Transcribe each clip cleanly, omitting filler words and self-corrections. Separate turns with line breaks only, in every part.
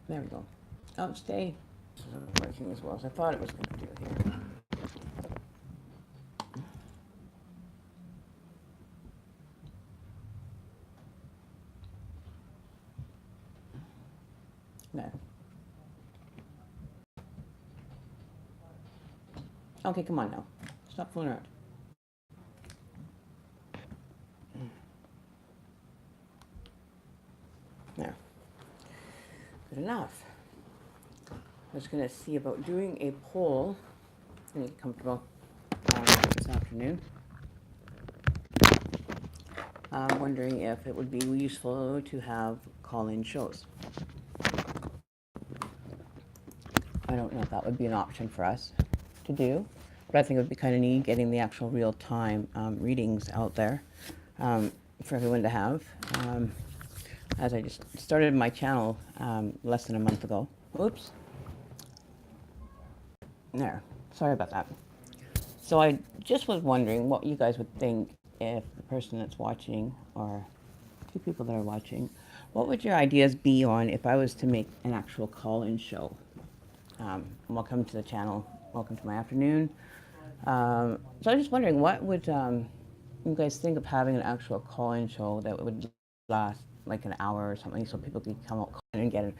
There we go. Oh, stay. This isn't working as well as I thought it was going to do here. There. Okay, come on now. Stop fooling around. There. Good enough. I was going to see about doing a poll. I'm going to get comfortable this afternoon. I'm wondering if it would be useful to have call-in shows. I don't know if that would be an option for us to do, but I think it would be kind of neat getting the actual real-time readings out there for everyone to have. As I just started my channel less than a month ago. Oops. There. Sorry about that. So I just was wondering what you guys would think if the person that's watching, or two people that are watching, what would your ideas be on if I was to make an actual call-in show? Welcome to the channel. Welcome to my afternoon. So I was just wondering, what would you guys think of having an actual call-in show that would last like an hour or something, so people could come out and get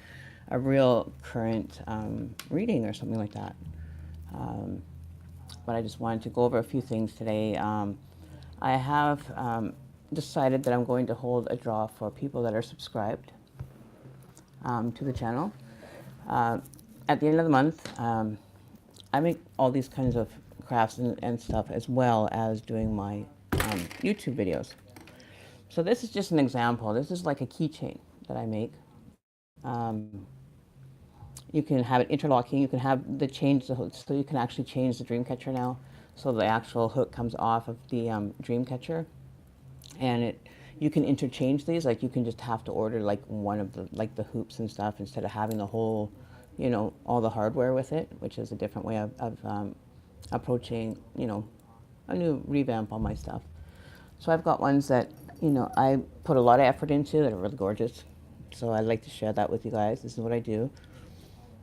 a real current reading or something like that. But I just wanted to go over a few things today. I have decided that I'm going to hold a draw for people that are subscribed to the channel. At the end of the month, I make all these kinds of crafts and stuff, as well as doing my YouTube videos. So this is just an example. This is like a keychain that I make. You can have it interlocking. You can have the change, so you can actually change the dream catcher now. So the actual hook comes off of the dream catcher, and you can interchange these. Like you can just have to order like one of the hoops and stuff instead of having the whole, all the hardware with it, which is a different way of approaching, a new revamp on my stuff. So I've got ones that, I put a lot of effort into that are really gorgeous. So I'd like to share that with you guys. This is what I do.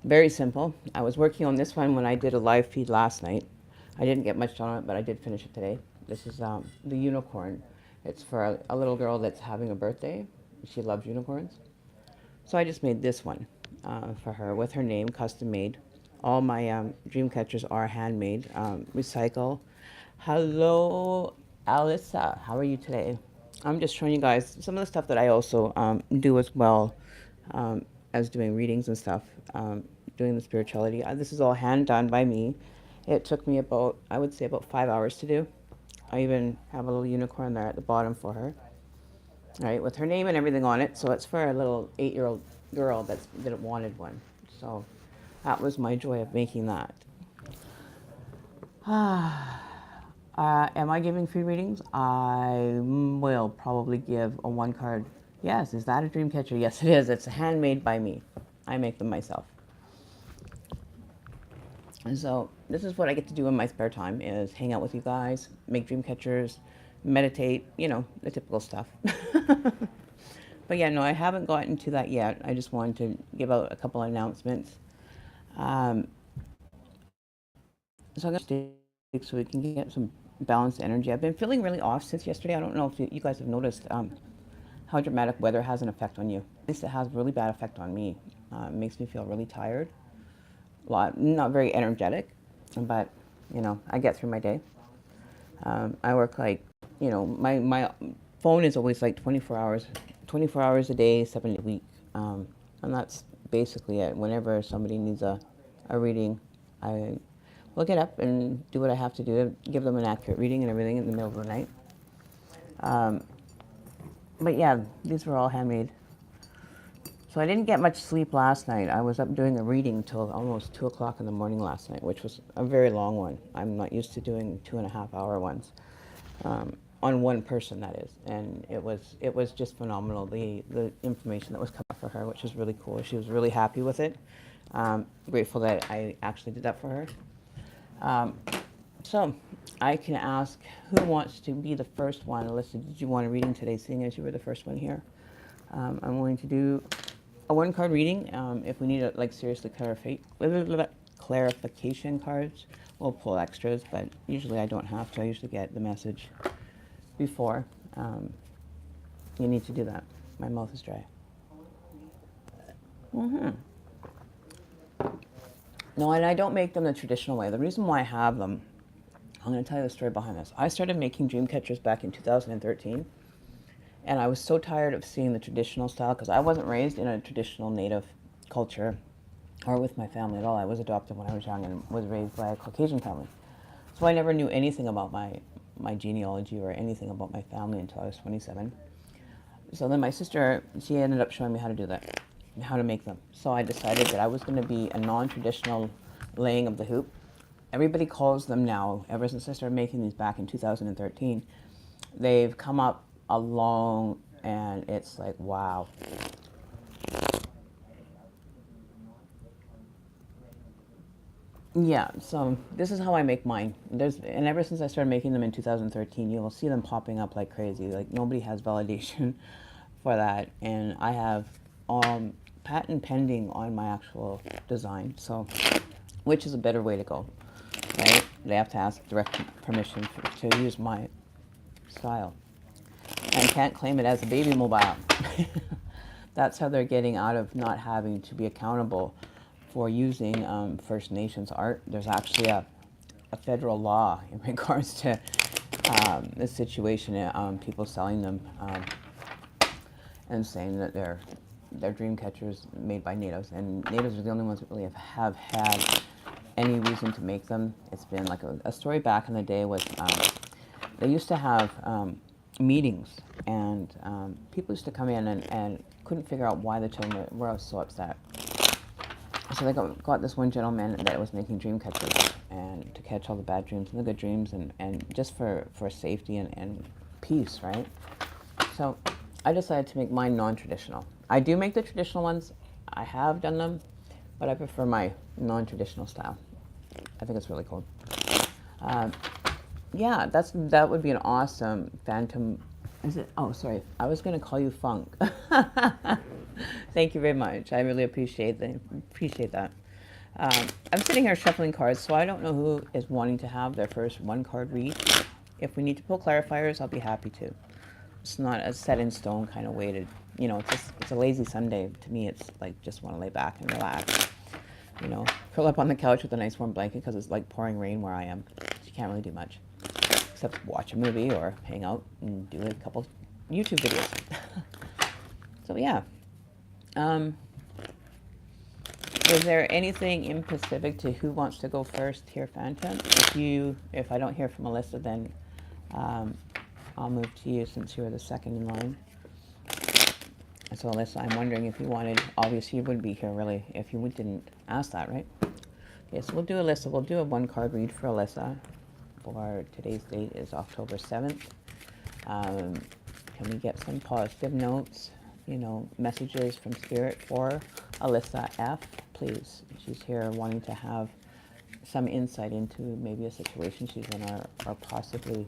Very simple. I was working on this one when I did a live feed last night. I didn't get much done on it, but I did finish it today. This is the unicorn. It's for a little girl that's having a birthday. She loves unicorns. So I just made this one for her with her name, custom made. All my dream catchers are handmade, recycle. Hello, Alyssa. How are you today? I'm just showing you guys some of the stuff that I also do as well as doing readings and stuff, doing the spirituality. This is all hand done by me. It took me about, I would say, about 5 hours to do. I even have a little unicorn there at the bottom for her. All right, with her name and everything on it. So it's for a little 8-year-old girl that wanted one. So that was my joy of making that. Am I giving free readings? I will probably give a 1 card. Yes, is that a dream catcher? Yes, it is. It's handmade by me. I make them myself. And so this is what I get to do in my spare time, is hang out with you guys, make dream catchers, meditate, the typical stuff. But yeah, no, I haven't gotten to that yet. I just wanted to give out a couple of announcements. So I'm going to stay so we can get some balanced energy. I've been feeling really off since yesterday. I don't know if you guys have noticed how dramatic weather has an effect on you. At least it has a really bad effect on me. It makes me feel really tired. Not very energetic, but I get through my day. I work like, my phone is always like 24 hours a day, 7 days a week, and that's basically it. Whenever somebody needs a reading, I will get up and do what I have to do to give them an accurate reading and everything in the middle of the night. But yeah, these were all handmade. So I didn't get much sleep last night. I was up doing a reading till almost 2 o'clock in the morning last night, which was a very long one. I'm not used to doing 2.5-hour ones. On one person, that is. And it was just phenomenal, the information that was coming for her, which was really cool. She was really happy with it. Grateful that I actually did that for her. So I can ask, who wants to be the first one? Alyssa, did you want a reading today, seeing as you were the first one here? I'm going to do a one card reading. If we need a, like seriously clarification cards, we'll pull extras, but usually I don't have to. I usually get the message before. You need to do that. My mouth is dry. No, and I don't make them the traditional way. The reason why I have them, I'm going to tell you the story behind this. I started making dream catchers back in 2013, and I was so tired of seeing the traditional style because I wasn't raised in a traditional native culture or with my family at all. I was adopted when I was young and was raised by a Caucasian family. So I never knew anything about my genealogy or anything about my family until I was 27. So then my sister, she ended up showing me how to do that, how to make them. So I decided that I was going to be a non-traditional laying of the hoop. Everybody calls them now, ever since I started making these back in 2013, they've come up along and it's like, wow. Yeah, so this is how I make mine. And ever since I started making them in 2013, you will see them popping up like crazy. Like nobody has validation for that. And I have patent pending on my actual design. So, which is a better way to go, right? They have to ask direct permission to use my style. And can't claim it as a baby mobile. That's how they're getting out of not having to be accountable for using First Nations art. There's actually a federal law in regards to this situation, people selling them and saying that they're dream catchers made by natives, and natives are the only ones that really have had any reason to make them. It's been like a story back in the day with they used to have meetings, and people used to come in and couldn't figure out why the children were so upset. So they got this one gentleman that was making dream catchers and to catch all the bad dreams and the good dreams, and just for safety and peace, right? So I decided to make mine non-traditional. I do make the traditional ones. I have done them, but I prefer my non-traditional style. I think it's really cool. Yeah, that would be an awesome phantom. Is it? Oh, sorry. I was going to call you Funk. Thank you very much. I really appreciate that. I'm sitting here shuffling cards, so I don't know who is wanting to have their first one card read. If we need to pull clarifiers, I'll be happy to. It's not a set in stone kind of way to, it's a lazy Sunday. To me, it's like just want to lay back and relax. Curl up on the couch with a nice warm blanket because it's like pouring rain where I am. So you can't really do much except watch a movie or hang out and do a couple YouTube videos. So yeah. Is there anything in specific to who wants to go first here, Phantom? If I don't hear from Alyssa, then I'll move to you since you were the second in line. And so Alyssa, I'm wondering if you wanted, obviously you wouldn't be here really if you didn't ask that, right? Okay, so we'll do Alyssa. We'll do a one card read for Alyssa. For today's date is October 7th. Can we get some positive notes, messages from Spirit for Alyssa F, please? She's here wanting to have some insight into maybe a situation she's in or possibly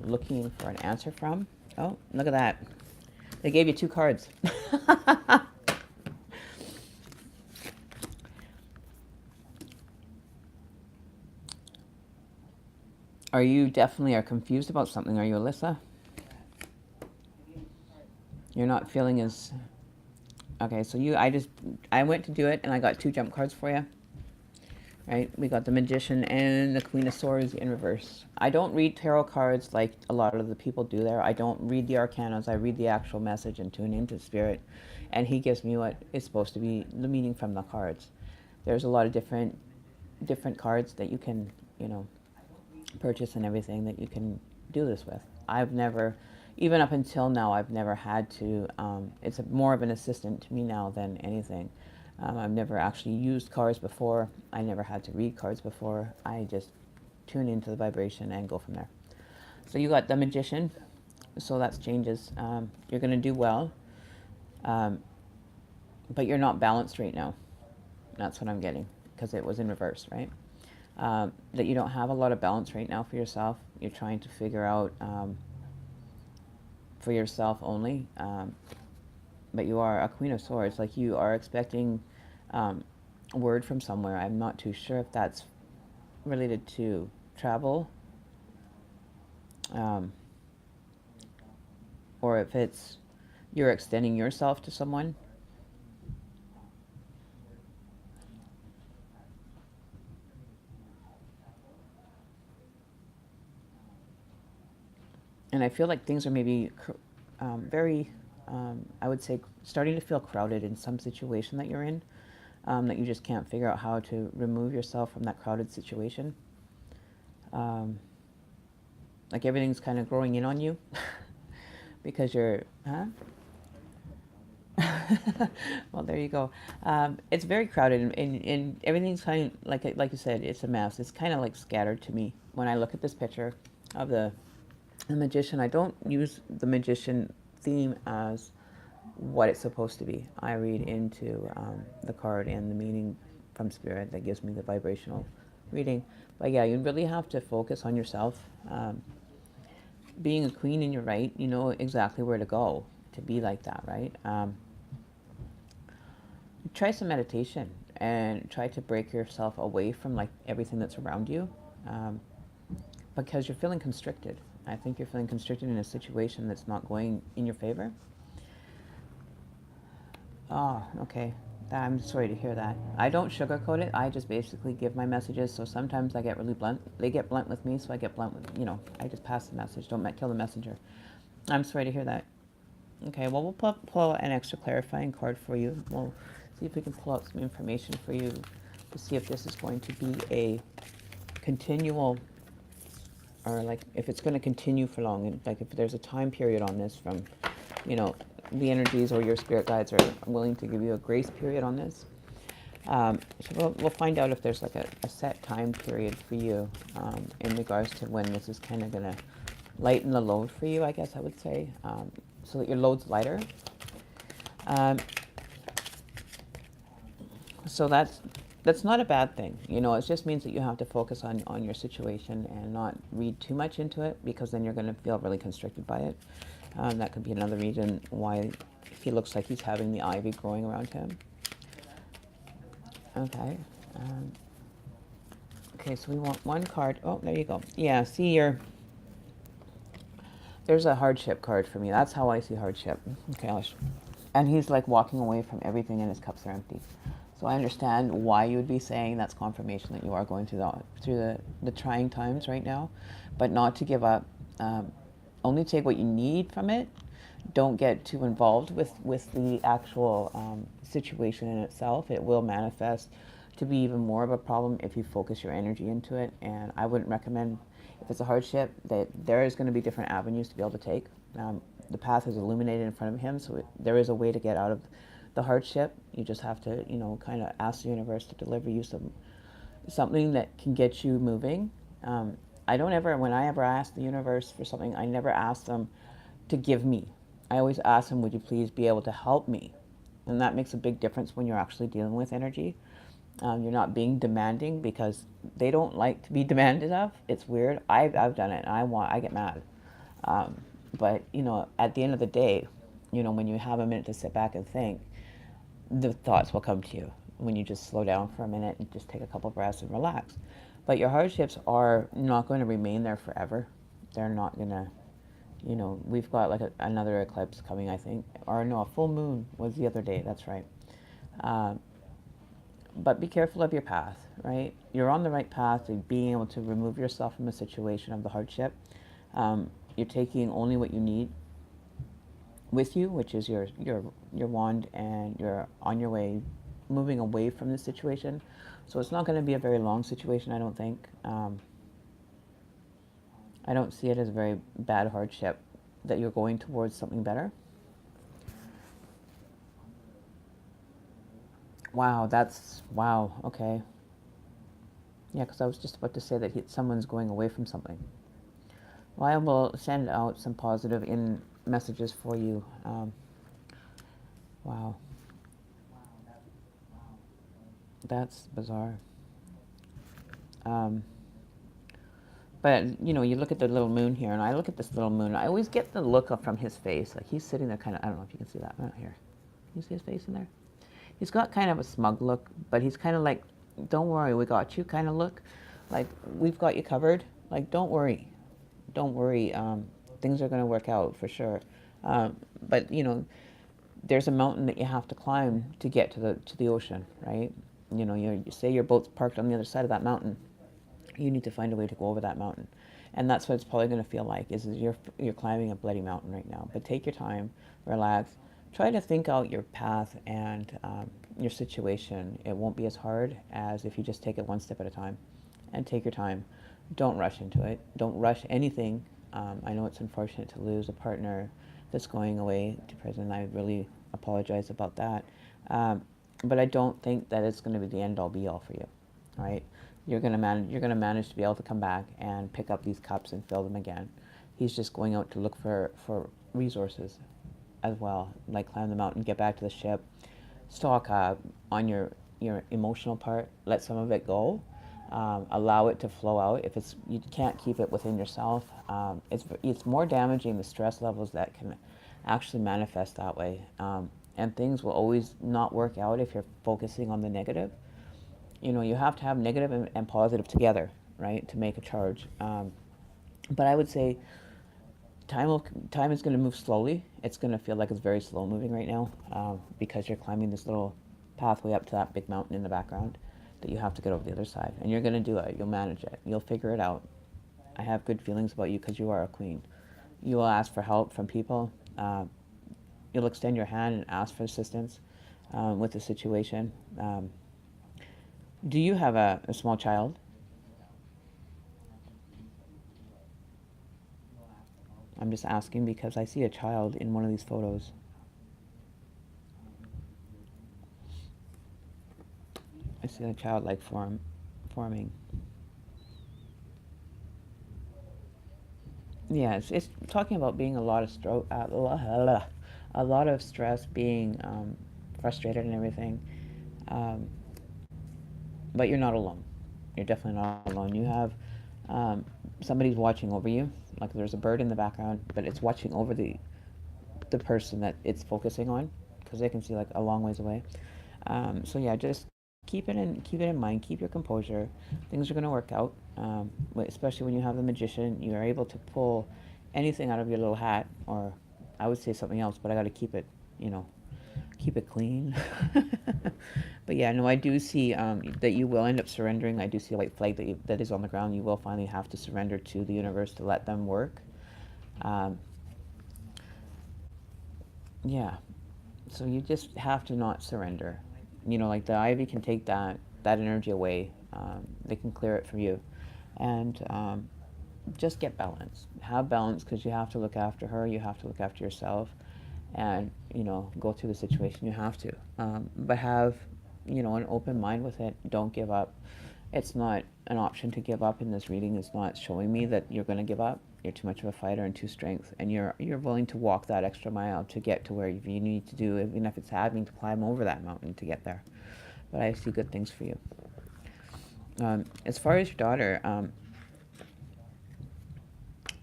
looking for an answer from. Oh, look at that. They gave you two cards. Are you definitely confused about something? Are you, Alyssa? You're not feeling as... Okay, so I went to do it and I got two jump cards for you. Right? We got the Magician and the Queen of Swords in reverse. I don't read tarot cards like a lot of the people do there. I don't read the arcanas. I read the actual message and tune into Spirit. And he gives me what is supposed to be the meaning from the cards. There's a lot of different cards that you can, purchase and everything that you can do this with. I've never, even up until now, I've never had to, it's more of an assistant to me now than anything. I've never actually used cards before. I never had to read cards before. I just tune into the vibration and go from there. So you got the Magician. So that's changes. You're going to do well. But you're not balanced right now. That's what I'm getting because it was in reverse, right? That you don't have a lot of balance right now for yourself. You're trying to figure out for yourself only. but you are a Queen of Swords. Like you are expecting a word from somewhere. I'm not too sure if that's related to travel, um, or if it's you're extending yourself to someone. And I feel like things are maybe very, I would say, starting to feel crowded in some situation that you're in, that you just can't figure out how to remove yourself from that crowded situation. Um, like everything's kind of growing in on you because you're, huh? Well, there you go. It's very crowded, and everything's kind of like you said, it's a mess. It's kind of like scattered to me when I look at this picture of the magician. I don't use the magician theme as what it's supposed to be. I read into the card and the meaning from spirit that gives me the vibrational reading. But yeah, you really have to focus on yourself. Being a queen in your right, you know exactly where to go to be like that, right? Try some meditation and try to break yourself away from like everything that's around you, um, because you're feeling constricted. I think you're feeling constricted in a situation that's not going in your favor. Oh, okay. I'm sorry to hear that. I don't sugarcoat it. I just basically give my messages. So sometimes I get really blunt. They get blunt with me, so I get blunt with, I just pass the message. Don't kill the messenger. I'm sorry to hear that. Okay, well, we'll pull an extra clarifying card for you. We'll see if we can pull out some information for you to see if this is going to be a continual, or like if it's going to continue for long, and like if there's a time period on this from, you know, the energies or your spirit guides are willing to give you a grace period on this. So we'll find out if there's like a set time period for you in regards to when this is kind of going to lighten the load for you, I guess I would say, so that your load's lighter. So that's not a bad thing. It just means that you have to focus on your situation and not read too much into it, because then you're going to feel really constricted by it. That could be another reason why he looks like he's having the ivy growing around him. Okay. Okay, so we want one card. Oh, there you go. Yeah, see, there's a hardship card for me. That's how I see hardship. Okay, and he's like walking away from everything and his cups are empty. So I understand why you would be saying that's confirmation that you are going through the trying times right now, but not to give up. Only take what you need from it. Don't get too involved with the actual situation in itself. It will manifest to be even more of a problem if you focus your energy into it. And I wouldn't recommend, if it's a hardship, that there is going to be different avenues to be able to take. The path is illuminated in front of him, so there is a way to get out of the hardship. You just have to, kind of ask the universe to deliver you something that can get you moving. When I ever ask the universe for something, I never ask them to give me. I always ask them, would you please be able to help me? And that makes a big difference when you're actually dealing with energy. You're not being demanding, because they don't like to be demanded of. It's weird. I've done it, and I get mad. But at the end of the day, when you have a minute to sit back and think, the thoughts will come to you when you just slow down for a minute and just take a couple breaths and relax. But your hardships are not going to remain there forever. They're not going to, we've got like another eclipse coming, I think. Or no, a full moon was the other day. That's right. But be careful of your path, right? You're on the right path to being able to remove yourself from a situation of the hardship. You're taking only what you need with you, which is your wand, and you're on your way, moving away from this situation. So it's not going to be a very long situation, I don't think. I don't see it as a very bad hardship, that you're going towards something better. Wow, wow, okay. Yeah, because I was just about to say that someone's going away from something. Well, I will send out some positive messages for you. Wow. That's bizarre. But, you look at the little moon here, and I look at this little moon. I always get the look up from his face. Like he's sitting there kind of, I don't know if you can see that. Here. You see his face in there? He's got kind of a smug look, but he's kind of like, don't worry, we got you kind of look. Like, we've got you covered. Like, don't worry. Don't worry. Things are going to work out for sure. But, you know, there's a mountain that you have to climb to get to the ocean, right? You know, you say your boat's parked on the other side of that mountain. You need to find a way to go over that mountain. And that's what it's probably going to feel like, is you're climbing a bloody mountain right now. But take your time, relax, try to think out your path and your situation. It won't be as hard as if you just take it one step at a time. And take your time. Don't rush into it. Don't rush anything. I know it's unfortunate to lose a partner that's going away to prison. I really apologize about that. But I don't think that it's going to be the end all be all for you, right? You're going to manage to be able to come back and pick up these cups and fill them again. He's just going out to look for resources as well, like climb the mountain, get back to the ship, stock up on your emotional part, let some of it go, allow it to flow out. If you can't keep it within yourself, it's more damaging, the stress levels that can actually manifest that way. And things will always not work out if you're focusing on the negative. You know, you have to have negative and positive together, right, to make a charge. But I would say time is going to move slowly. It's going to feel like it's very slow moving right now, because you're climbing this little pathway up to that big mountain in the background that you have to get over the other side. And you're going to do it. You'll manage it. You'll figure it out. I have good feelings about you because you are a queen. You will ask for help from people. You'll extend your hand and ask for assistance with the situation. Do you have a small child? I'm just asking because I see a child in one of these photos. I see a childlike forming. Yeah, it's talking about being a lot of a lot of stress, being frustrated and everything. Um, but you're not alone. You're definitely not alone. You have somebody's watching over you. Like there's a bird in the background, but it's watching over the person that it's focusing on, because they can see like a long ways away. So yeah, just keep it in mind. Keep your composure. Things are going to work out. Especially when you have the magician, you are able to pull anything out of your little hat, or I would say something else, but I got to keep it, keep it clean. But yeah, no, I do see that you will end up surrendering. I do see a white flag that is on the ground. You will finally have to surrender to the universe to let them work. Yeah, so you just have to not surrender. Like the ivy can take that energy away. They can clear it for you, and just get balance. Have balance, because you have to look after her. You have to look after yourself, and go through the situation. You have to, but have an open mind with it. Don't give up. It's not an option to give up in this reading. It's not showing me that you're going to give up. You're too much of a fighter and too strength, and you're willing to walk that extra mile to get to where you need to do, even if it's having to climb over that mountain to get there. But I see good things for you. As far as your daughter,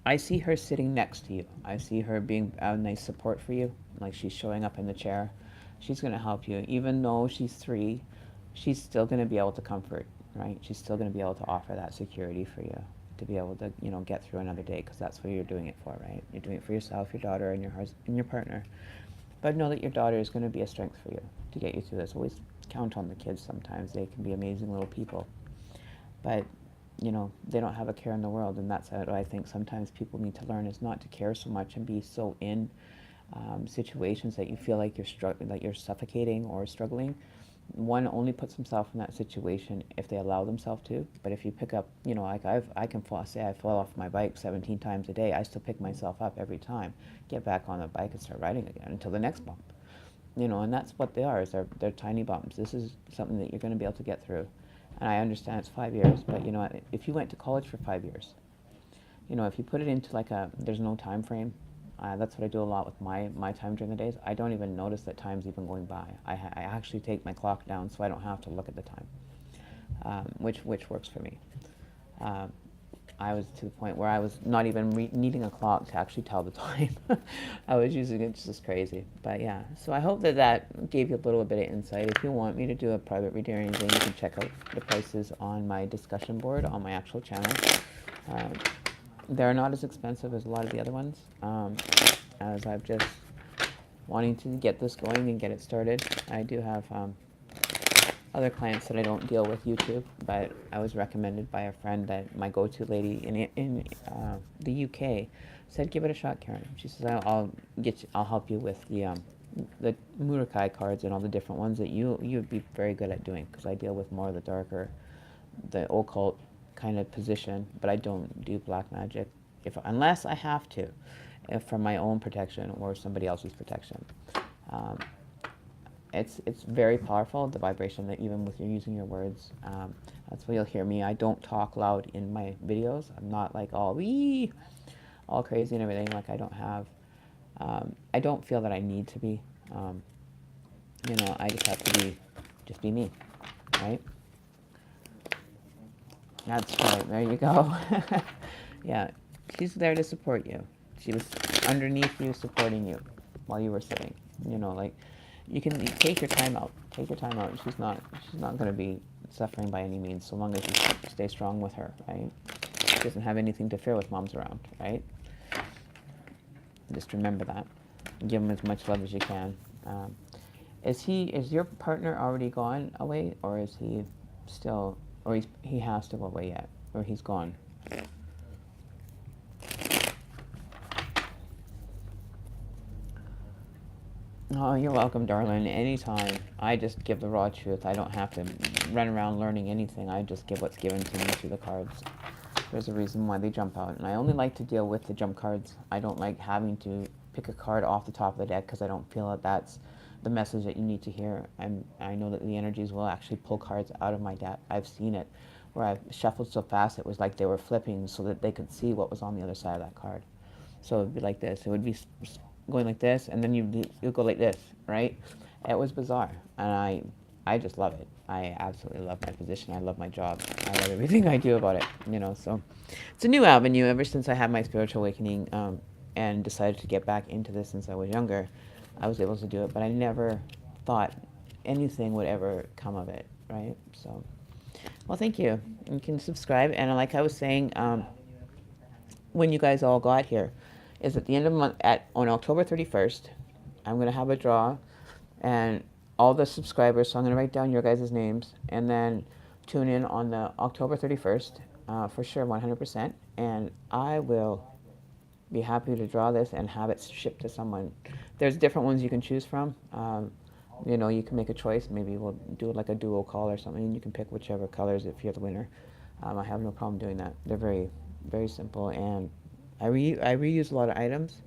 I see her sitting next to you. I see her being a nice support for you, like she's showing up in the chair. She's going to help you. Even though she's 3, she's still going to be able to comfort, right? She's still going to be able to offer that security for you, to be able to, get through another day, because that's what you're doing it for, right? You're doing it for yourself, your daughter, and your husband, and your partner. But know that your daughter is going to be a strength for you to get you through this. Always count on the kids sometimes. They can be amazing little people. But, they don't have a care in the world, and that's what I think sometimes people need to learn, is not to care so much and be so in situations that you feel like you're suffocating or struggling. One only puts himself in that situation if they allow themselves to. But if you pick up, like I fall off my bike 17 times a day. I still pick myself up every time, get back on the bike and start riding again until the next bump. And that's what they are, is they're tiny bumps. This is something that you're going to be able to get through. And I understand it's 5 years, but if you went to college for 5 years, if you put it into like there's no time frame. That's what I do a lot with my time during the days. I don't even notice that time's even going by. I actually take my clock down so I don't have to look at the time, which works for me. I was to the point where I was not even needing a clock to actually tell the time. I was using it just crazy. But yeah, so I hope that that gave you a little bit of insight. If you want me to do a private reading or anything, you can check out the prices on my discussion board on my actual channel. Um, they're not as expensive as a lot of the other ones, as I've just wanting to get this going and get it started. I do have other clients that I don't deal with YouTube, but I was recommended by a friend that my go-to lady in the UK said, "Give it a shot, Karen." She says, I'll help you with the Murukai cards and all the different ones that you'd be very good at doing, because I deal with more of the darker, the occult kind of position, but I don't do black magic unless I have to, if for my own protection or somebody else's protection. Um, it's very powerful, the vibration that even with you using your words. That's why you'll hear me. I don't talk loud in my videos. I'm not like all wee, all crazy and everything. Like I don't feel that I need to be. I just have to be me, right? That's right. There you go. Yeah, she's there to support you. She was underneath you, supporting you while you were sitting. Like you can take your time out. Take your time out. She's not going to be suffering by any means, so long as you stay strong with her, right? She doesn't have anything to fear with mom's around, right? Just remember that. Give him as much love as you can. Is your partner already gone away, or is he still, or he has to go away yet, or he's gone? Oh, you're welcome, darling. Anytime. I just give the raw truth. I don't have to run around learning anything. I just give what's given to me through the cards. There's a reason why they jump out. And I only like to deal with the jump cards. I don't like having to pick a card off the top of the deck, because I don't feel that that's the message that you need to hear. I know that the energies will actually pull cards out of my deck. I've seen it where I've shuffled so fast it was like they were flipping so that they could see what was on the other side of that card. So it would be like this. It would be going like this, and then you go like this, right? It was bizarre, and I just love it. I absolutely love my position. I love my job. I love everything I do about it. So it's a new avenue. Ever since I had my spiritual awakening and decided to get back into this since I was younger, I was able to do it. But I never thought anything would ever come of it, right? So, well, thank you. You can subscribe, and like I was saying, when you guys all got here, is at the end of the month, on October 31st, I'm going to have a draw, and all the subscribers, so I'm going to write down your guys' names, and then tune in on the October 31st, for sure, 100%, and I will be happy to draw this and have it shipped to someone. There's different ones you can choose from. You can make a choice. Maybe we'll do like a duo call or something, and you can pick whichever colors if you're the winner. I have no problem doing that. They're very, very simple, and I reuse a lot of items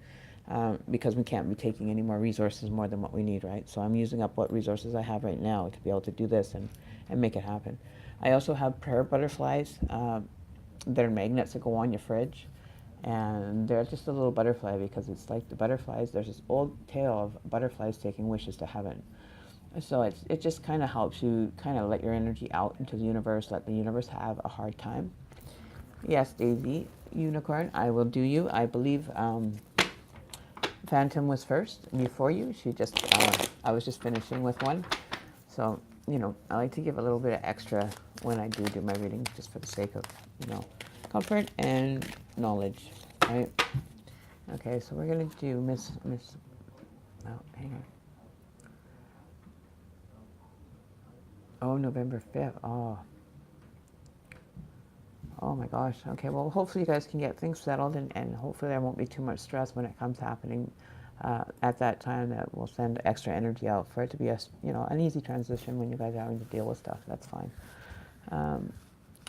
because we can't be taking any more resources more than what we need, right? So I'm using up what resources I have right now to be able to do this and make it happen. I also have prayer butterflies that are magnets that go on your fridge, and they're just a little butterfly because it's like the butterflies. There's this old tale of butterflies taking wishes to heaven. So it just kind of helps you kind of let your energy out into the universe, let the universe have a hard time. Yes, Daisy, Unicorn, I will do you. I believe Phantom was first before you. I was just finishing with one. So, I like to give a little bit of extra when I do my readings, just for the sake of, comfort and knowledge, right? Okay, so we're going to do hang on. Oh, November 5th. Oh my gosh. Okay, well, hopefully you guys can get things settled, and hopefully there won't be too much stress when it comes happening at that time. That will send extra energy out for it to be an easy transition when you guys are having to deal with stuff. That's fine.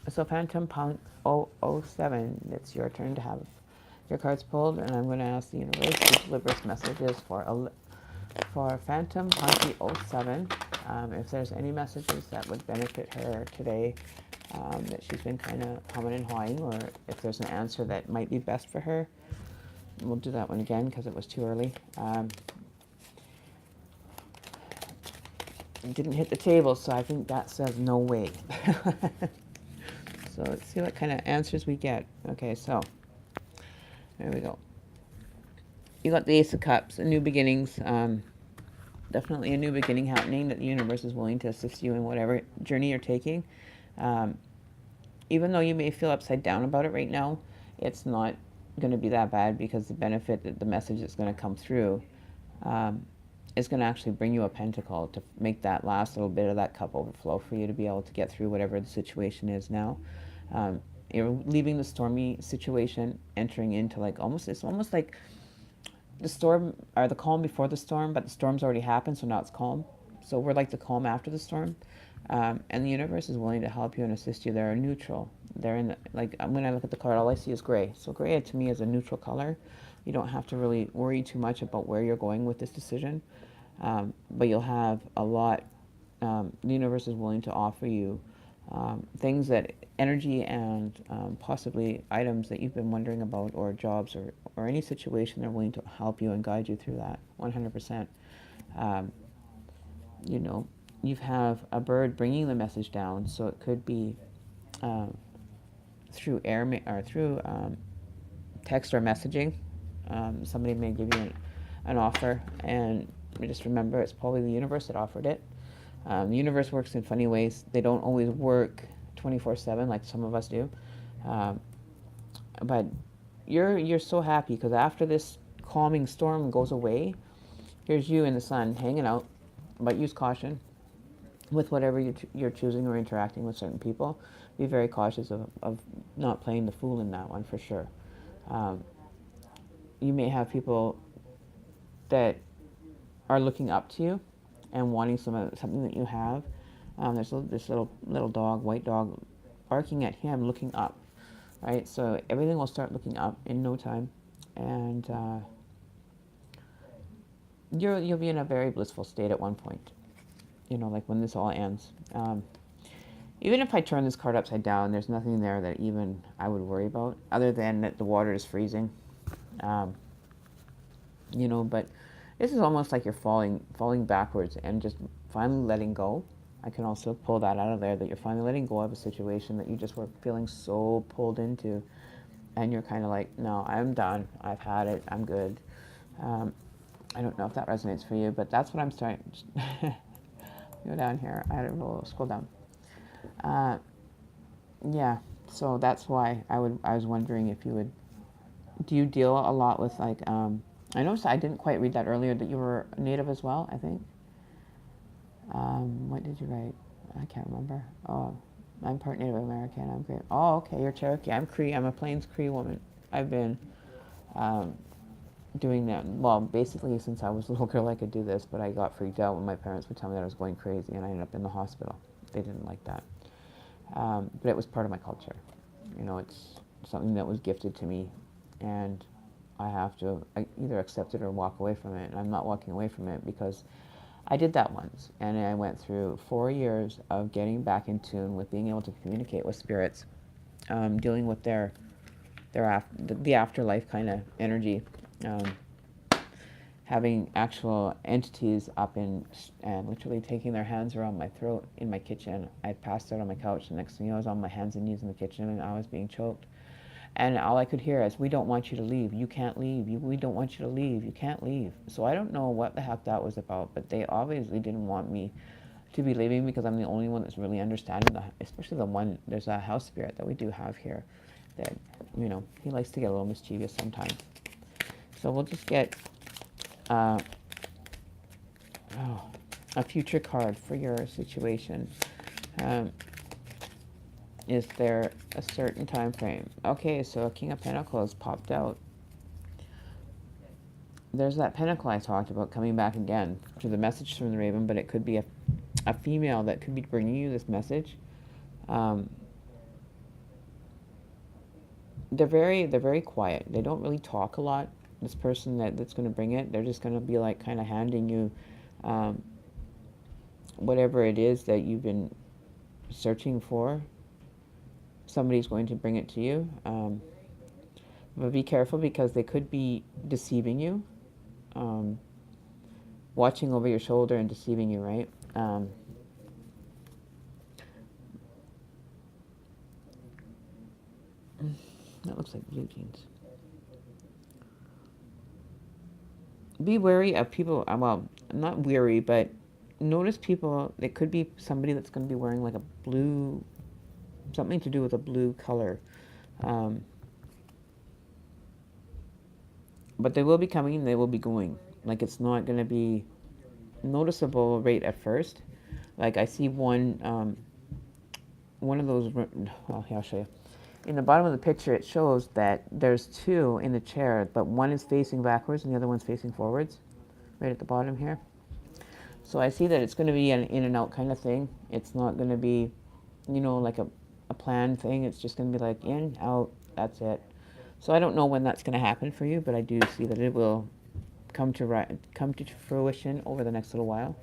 So Phantom Punk 007, it's your turn to have your cards pulled, and I'm going to ask the universe to deliver its messages for Phantom Punky 07. If there's any messages that would benefit her today, that she's been kind of humming and hawing, or if there's an answer that might be best for her, we'll do that one again because it was too early. It didn't hit the table, so I think that says no way. So let's see what kind of answers we get. Okay, so there we go. You got the Ace of Cups, new beginnings. Definitely a new beginning happening, that the universe is willing to assist you in whatever journey you're taking. Even though you may feel upside down about it right now, it's not going to be that bad, because the benefit, that the message that's going to come through is going to actually bring you a pentacle to make that last little bit of that cup overflow for you to be able to get through whatever the situation is now. You're leaving the stormy situation, entering into like it's almost like the storm, or the calm before the storm, but the storm's already happened, so now it's calm. So we're like the calm after the storm. And the universe is willing to help you and assist you. They're neutral. They're in the, like, when I look at the card, all I see is gray. So gray to me is a neutral color. You don't have to really worry too much about where you're going with this decision. But you'll have a lot, the universe is willing to offer you things, that energy and possibly items that you've been wondering about, or jobs, or any situation. They're willing to help you and guide you through that 100%. You know, you have a bird bringing the message down, so it could be through air, or through text or messaging. Somebody may give you an offer, and just remember, it's probably the universe that offered it. The universe works in funny ways. They don't always work 24/7 like some of us do. But you're so happy, because after this calming storm goes away, here's you in the sun hanging out. But use caution with whatever you're choosing or interacting with certain people. Be very cautious of not playing the fool in that one, for sure. You may have people that are looking up to you and wanting something that you have. There's this little dog, white dog, barking at him, looking up, right? So everything will start looking up in no time, and you'll be in a very blissful state at one point. You know, like when this all ends. Even if I turn this card upside down, there's nothing there that even I would worry about, other than that the water is freezing. You know, but this is almost like you're falling backwards and just finally letting go. I can also pull that out of there, that you're finally letting go of a situation that you just were feeling so pulled into, and you're kind of like, no, I'm done. I've had it. I'm good. I don't know if that resonates for you, but that's what I'm starting. Go down here. I had to scroll down. Yeah, so that's why I was wondering if you would. Do you deal a lot with, like, I noticed I didn't quite read that earlier, that you were Native as well, I think. What did you write? I can't remember. Oh, I'm part Native American. I'm great. Oh, okay, you're Cherokee. I'm Cree. I'm a Plains Cree woman. I've been doing that. Well, basically since I was a little girl, I could do this, but I got freaked out when my parents would tell me that I was going crazy, and I ended up in the hospital. They didn't like that. But it was part of my culture. You know, it's something that was gifted to me, and I have to either accept it or walk away from it. And I'm not walking away from it, because I did that once, and I went through 4 years of getting back in tune with being able to communicate with spirits, dealing with the afterlife kind of energy, having actual entities up and literally taking their hands around my throat in my kitchen. I passed out on my couch. The next thing you know, I was on my hands and knees in the kitchen, and I was being choked. And all I could hear is, we don't want you to leave. You can't leave. We don't want you to leave. You can't leave. So I don't know what the heck that was about, but they obviously didn't want me to be leaving, because I'm the only one that's really understanding, especially the one, there's a house spirit that we do have here that, you know, he likes to get a little mischievous sometimes. So we'll just get a future card for your situation. Is there a certain time frame? Okay, so a King of Pentacles popped out. There's that pentacle I talked about coming back again to the message from the Raven, but it could be a female that could be bringing you this message. They're very quiet. They don't really talk a lot. This person that's going to bring it, they're just going to be like kind of handing you whatever it is that you've been searching for. Somebody's going to bring it to you. But be careful, because they could be deceiving you, watching over your shoulder and deceiving you, right? That looks like blue jeans. Be wary of people, well, not weary, but notice people, it could be somebody that's going to be wearing like a blue, something to do with a blue color. But they will be coming, they will be going. Like it's not going to be noticeable right at first. Like I see one of those, well, here I'll show you. In the bottom of the picture, it shows that there's two in the chair, but one is facing backwards and the other one's facing forwards, right at the bottom here. So I see that it's going to be an in and out kind of thing. It's not going to be, you know, like a planned thing. It's just going to be like in, out, that's it. So I don't know when that's going to happen for you, but I do see that it will come to fruition over the next little while.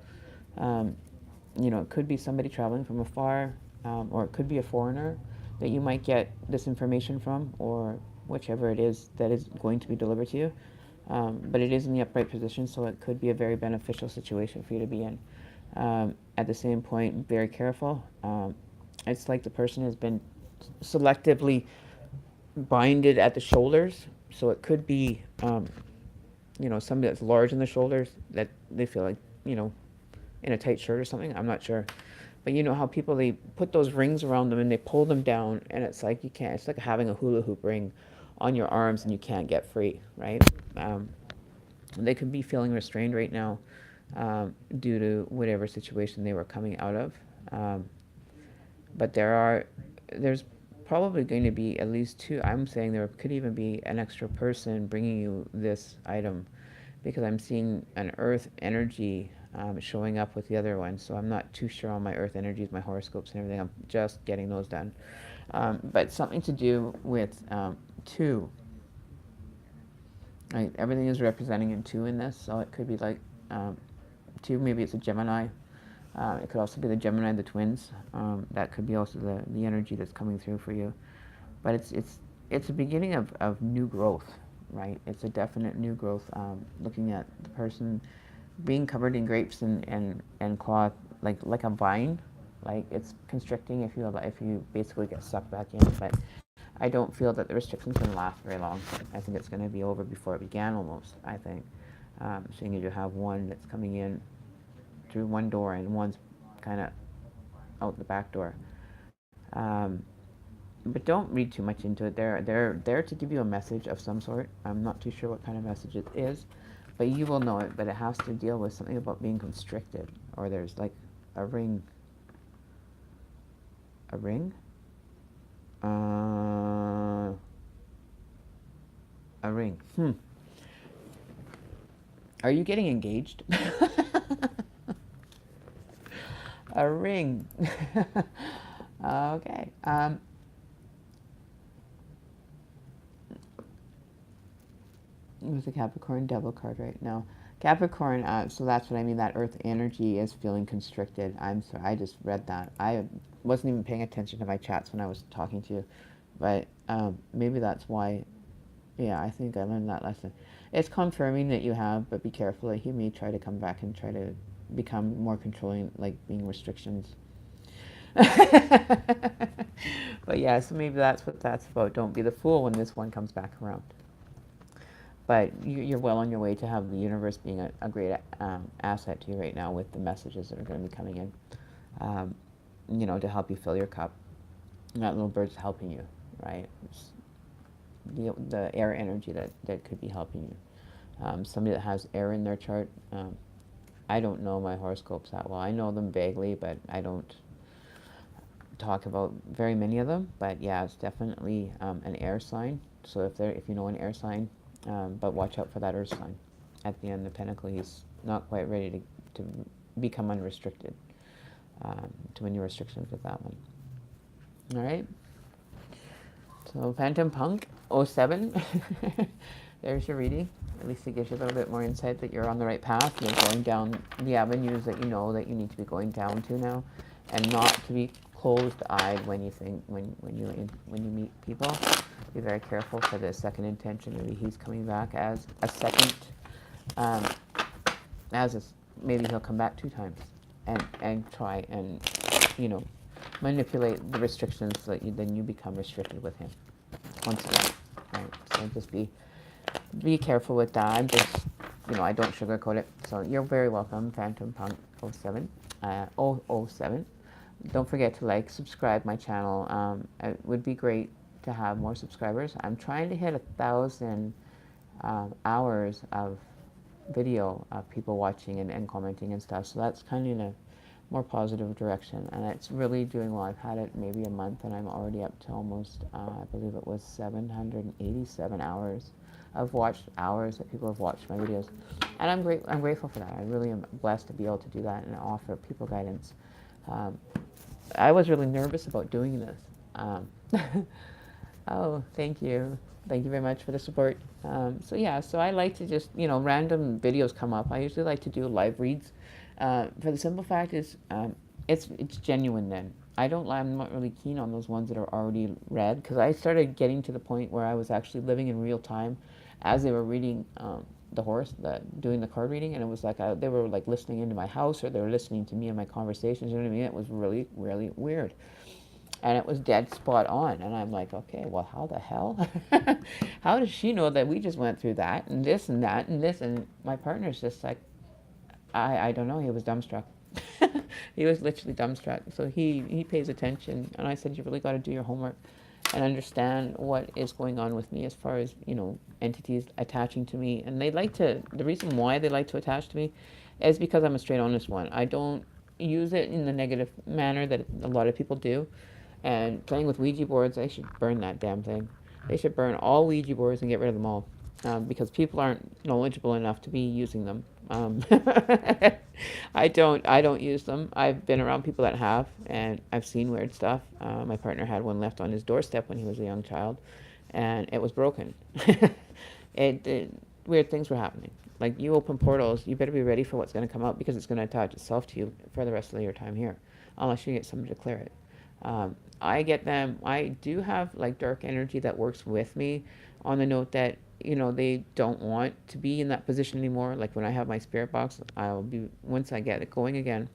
You know, it could be somebody traveling from afar, or it could be a foreigner that you might get this information from, or whichever it is that is going to be delivered to you. But it is in the upright position, so it could be a very beneficial situation for you to be in. At the same point, very careful. It's like the person has been selectively binded at the shoulders, so it could be, you know, somebody that's large in the shoulders that they feel like, you know, in a tight shirt or something. I'm not sure. But you know how people, they put those rings around them and they pull them down, and it's like you can't, it's like having a hula hoop ring on your arms and you can't get free, right? They could be feeling restrained right now due to whatever situation they were coming out of. But there's probably going to be at least two. I'm saying there could even be an extra person bringing you this item, because I'm seeing an earth energy showing up with the other one. So I'm not too sure on my earth energies, my horoscopes and everything. I'm just getting those done. But something to do with two. Right? Everything is representing in two in this, so it could be like two. Maybe it's a Gemini. It could also be the Gemini, the twins. That could be also the energy that's coming through for you. But it's a beginning of new growth, right? It's a definite new growth. Looking at the person being covered in grapes and cloth, like a vine, like it's constricting if you basically get sucked back in. But I don't feel that the restrictions can last very long. I think it's going to be over before it began almost, I think. Seeing as you have one that's coming in through one door and one's kind of out the back door. But don't read too much into it. They're there to give you a message of some sort. I'm not too sure what kind of message it is, but you will know it. But it has to deal with something about being constricted, or there's like a ring. A ring? A ring. Are you getting engaged? A ring. Okay. With the Capricorn Devil card right now. Capricorn, so that's what I mean, that earth energy is feeling constricted. I'm sorry, I just read that. I wasn't even paying attention to my chats when I was talking to you. But maybe that's why, yeah, I think I learned that lesson. It's confirming that you have, but be careful. He may try to come back and try to become more controlling, like being restrictions. But yeah, so maybe that's what that's about. Don't be the fool when this one comes back around. But you're well on your way to have the universe being a great asset to you right now with the messages that are going to be coming in, you know, to help you fill your cup. And that little bird's helping you, right? It's the air energy that could be helping you. Somebody that has air in their chart, I don't know my horoscopes that well. I know them vaguely, but I don't talk about very many of them. But yeah, it's definitely an air sign. So if you know an air sign, but watch out for that earth sign. At the end, the pentacle, he's not quite ready to become unrestricted. Too many restrictions with that one. All right. So Phantom Punk 07. There's your reading. At least it gives you a little bit more insight that you're on the right path. You're going down the avenues that you know that you need to be going down to now, and not to be closed-eyed when you meet people. Be very careful for the second intention. Maybe he's coming back as a second, maybe he'll come back 2 times and try and, you know, manipulate the restrictions so that then you become restricted with him once again. Right? So just be careful with that. I'm just, I don't sugarcoat it. So you're very welcome, Phantom Punk 07, 007. Don't forget to like, subscribe my channel. It would be great to have more subscribers. I'm trying to hit 1,000 hours of video of people watching and commenting and stuff. So that's kind of in a more positive direction, and it's really doing well. I've had it maybe a month, and I'm already up to almost, I believe it was 787 hours of watched hours that people have watched my videos, and I'm grateful for that. I really am blessed to be able to do that and offer people guidance. I was really nervous about doing this. Oh, thank you. Thank you very much for the support. So yeah, so I like to just, random videos come up. I usually like to do live reads. For the simple fact is, it's genuine then. I'm not really keen on those ones that are already read, because I started getting to the point where I was actually living in real time as they were reading doing the card reading, and it was like they were like listening into my house, or they were listening to me and my conversations, you know what I mean? It was really, really weird. And it was dead spot on. And I'm like, okay, well, how the hell? How does she know that we just went through that and this and that and this? And my partner's just like, I don't know. He was dumbstruck. He was literally dumbstruck. So he pays attention. And I said, you really got to do your homework and understand what is going on with me as far as, entities attaching to me. And the reason why they like to attach to me is because I'm a straight honest one. I don't use it in the negative manner that a lot of people do. And playing with Ouija boards, they should burn that damn thing. They should burn all Ouija boards and get rid of them all, because people aren't knowledgeable enough to be using them. I don't use them. I've been around people that have, and I've seen weird stuff. My partner had one left on his doorstep when he was a young child, and it was broken. Weird things were happening. Like, you open portals, you better be ready for what's going to come out, because it's going to attach itself to you for the rest of your time here, unless you get somebody to clear it. I get them. I do have like dark energy that works with me, on the note that, they don't want to be in that position anymore. Like when I have my spirit box, once I get it going again,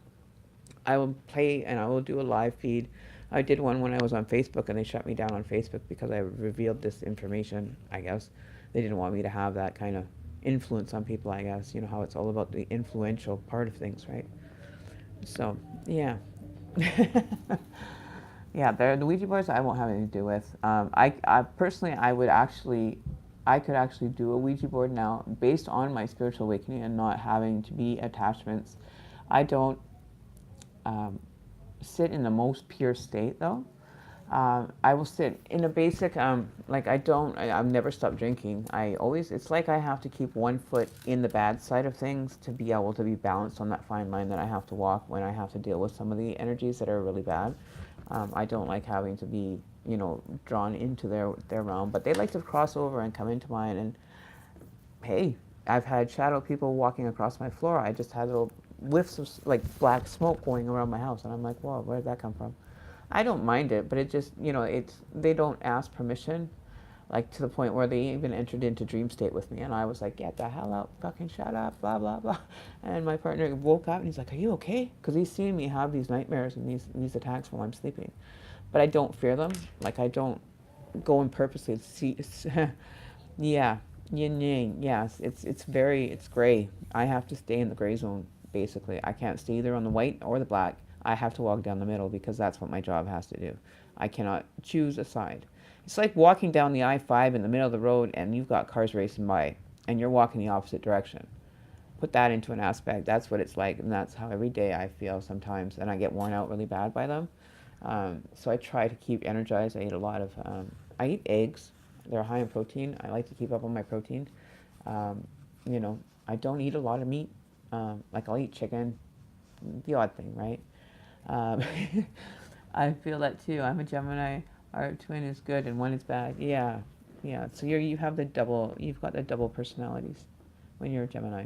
I will play and I will do a live feed. I did one when I was on Facebook, and they shut me down on Facebook because I revealed this information, I guess. They didn't want me to have that kind of influence on people, I guess. You know how it's all about the influential part of things, right? So, yeah. Yeah, the Ouija boards I won't have anything to do with. I personally, I could actually do a Ouija board now based on my spiritual awakening and not having to be attachments. I don't sit in the most pure state though. I will sit in a basic, I've never stopped drinking. It's like I have to keep one foot in the bad side of things to be able to be balanced on that fine line that I have to walk when I have to deal with some of the energies that are really bad. I don't like having to be, drawn into their realm, but they like to cross over and come into mine. And hey, I've had shadow people walking across my floor. I just had little whiffs of like black smoke going around my house, and I'm like, whoa, where did that come from? I don't mind it, but it just, they don't ask permission, like to the point where they even entered into dream state with me, and I was like, get the hell out, fucking shut up, blah blah blah. And my partner woke up and he's like, are you okay? Because he's seen me have these nightmares and these attacks while I'm sleeping, but I don't fear them. Like, I don't go and purposely see. Yeah, yin yang. Yes, it's gray. I have to stay in the gray zone basically. I can't stay either on the white or the black. I have to walk down the middle, because that's what my job has to do. I cannot choose a side. It's like walking down the I-5 in the middle of the road and you've got cars racing by and you're walking the opposite direction. Put that into an aspect. That's what it's like, and that's how every day I feel sometimes, and I get worn out really bad by them. So I try to keep energized. I eat eggs. They're high in protein. I like to keep up on my protein. I don't eat a lot of meat. Like, I'll eat chicken, the odd thing, right? I feel that too. I'm a Gemini. Our twin is good and one is bad. Yeah, yeah. So you've got the double personalities when you're a Gemini.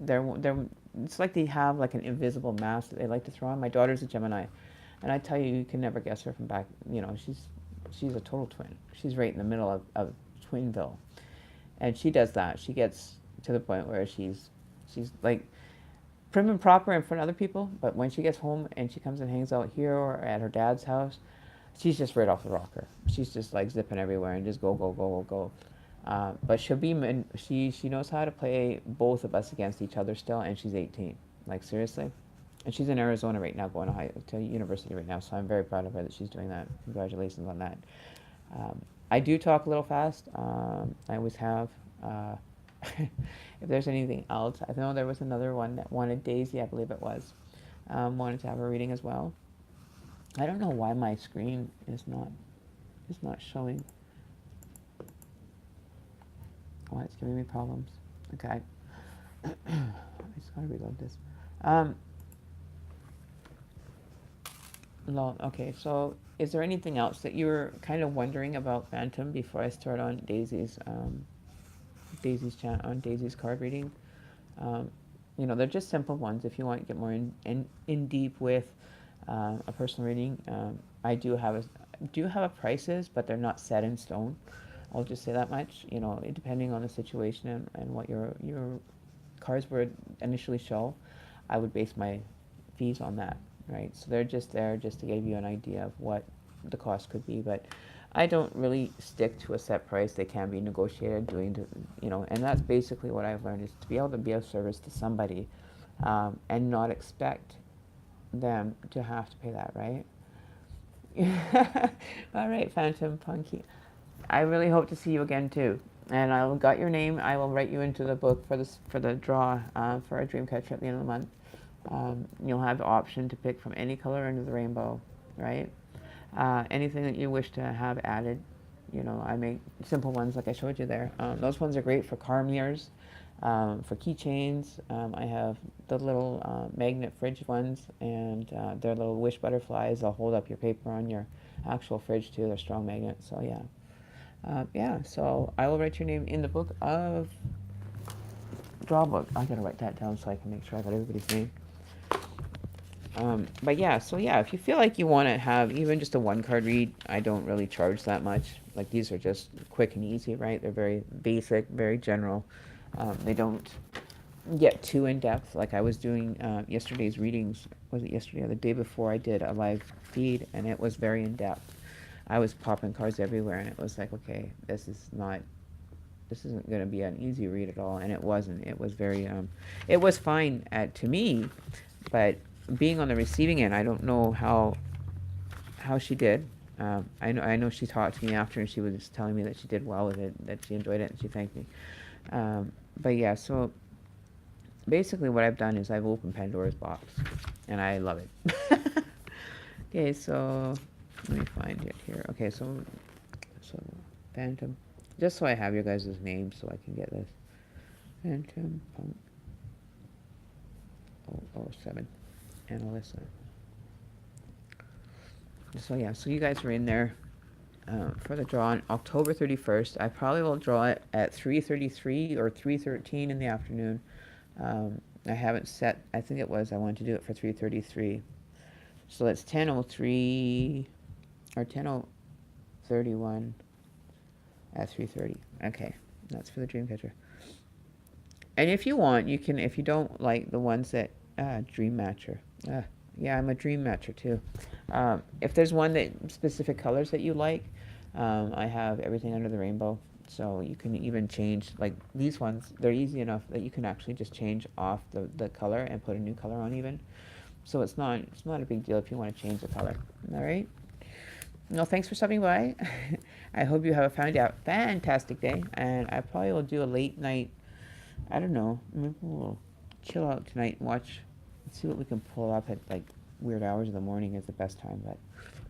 It's like they have like an invisible mask that they like to throw on. My daughter's a Gemini, and I tell you, you can never guess her from back. She's a total twin. She's right in the middle of Twinville, and she does that. She gets to the point where she's like, prim and proper in front of other people, but when she gets home and she comes and hangs out here or at her dad's house, she's just right off the rocker. She's just like zipping everywhere and just go, go, go, go, go. But she knows how to play both of us against each other still, and she's 18. Like, seriously. And she's in Arizona right now, going to university right now, so I'm very proud of her that she's doing that. Congratulations on that. I do talk a little fast. I always have. If there's anything else, I know there was another one that wanted Daisy, I believe it was, wanted to have a reading as well. I don't know why my screen is not showing. Why it's giving me problems. Okay. I just gotta reload this. Okay, so is there anything else that you're kind of wondering about Phantom before I start on Daisy's card reading? They're just simple ones. If you want to get more in deep with a personal reading, I do have prices, but they're not set in stone. I'll just say that much. Depending on the situation and what your cards would initially show, I would base my fees on that, right? So they're just there just to give you an idea of what the cost could be, but I don't really stick to a set price. They can be negotiated, and that's basically what I've learned, is to be able to be of service to somebody, and not expect them to have to pay that, right? All right, Phantom Punky. I really hope to see you again too. And I got your name. I will write you into the book for the draw for a dream catcher at the end of the month. You'll have the option to pick from any color under the rainbow, right? Anything that you wish to have added, I make simple ones like I showed you there. Those ones are great for car mirrors, for keychains. I have the little magnet fridge ones, and they're little wish butterflies. They'll hold up your paper on your actual fridge too. They're strong magnets, so yeah. So I will write your name in the book of draw book. I gotta write that down so I can make sure I got everybody's name. But yeah, so yeah, if you feel like you want to have even just a one card read, I don't really charge that much. Like, these are just quick and easy, right? They're very basic, very general. They don't get too in depth. Like I was doing yesterday's readings. Was it yesterday or the day before? I did a live feed, and it was very in depth. I was popping cards everywhere, and it was like, okay, this isn't going to be an easy read at all, and it wasn't. It was very, it was fine to me, but being on the receiving end, I don't know how she did. I know she talked to me after, and she was telling me that she did well with it, that she enjoyed it, and she thanked me. But yeah, so basically what I've done is I've opened Pandora's box, and I love it. Okay, so let me find it here. Okay, so Phantom, just so I have your guys' names so I can get this. Phantom Punk 007 and Alyssa. So yeah, so you guys are in there for the draw on October 31st. I probably will draw it at 3:33 or 3:13 in the afternoon. I haven't set, I think it was, I wanted to do it for 3:33. So that's 10:03 or 10:31 at 3:30. Okay, that's for the Dreamcatcher. And if you want, you can, if you don't like the ones that, Dream Matcher. Yeah, I'm a Dream Matcher too. If there's one that specific colors that you like, I have everything under the rainbow. So you can even change, like these ones, they're easy enough that you can actually just change off the color and put a new color on even. So it's not a big deal if you want to change the color. All right? No, thanks for stopping by. I hope you have a fantastic day. And I probably will do a late night, I don't know, maybe we'll chill out tonight and watch, see what we can pull up at like weird hours of the morning is the best time. But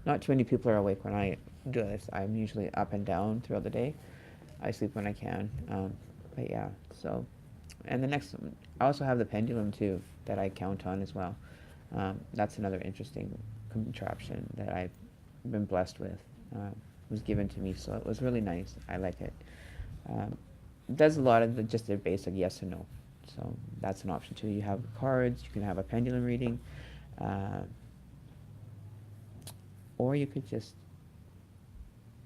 not too many people are awake when I do this. I'm usually up and down throughout the day. I sleep when I can. But yeah, so. And the next, I also have the pendulum too that I count on as well. That's another interesting contraption that I've been blessed with. It was given to me, so it was really nice. I like it. It does a lot of just the basic yes and no. So that's an option too. You have cards, you can have a pendulum reading, or you could just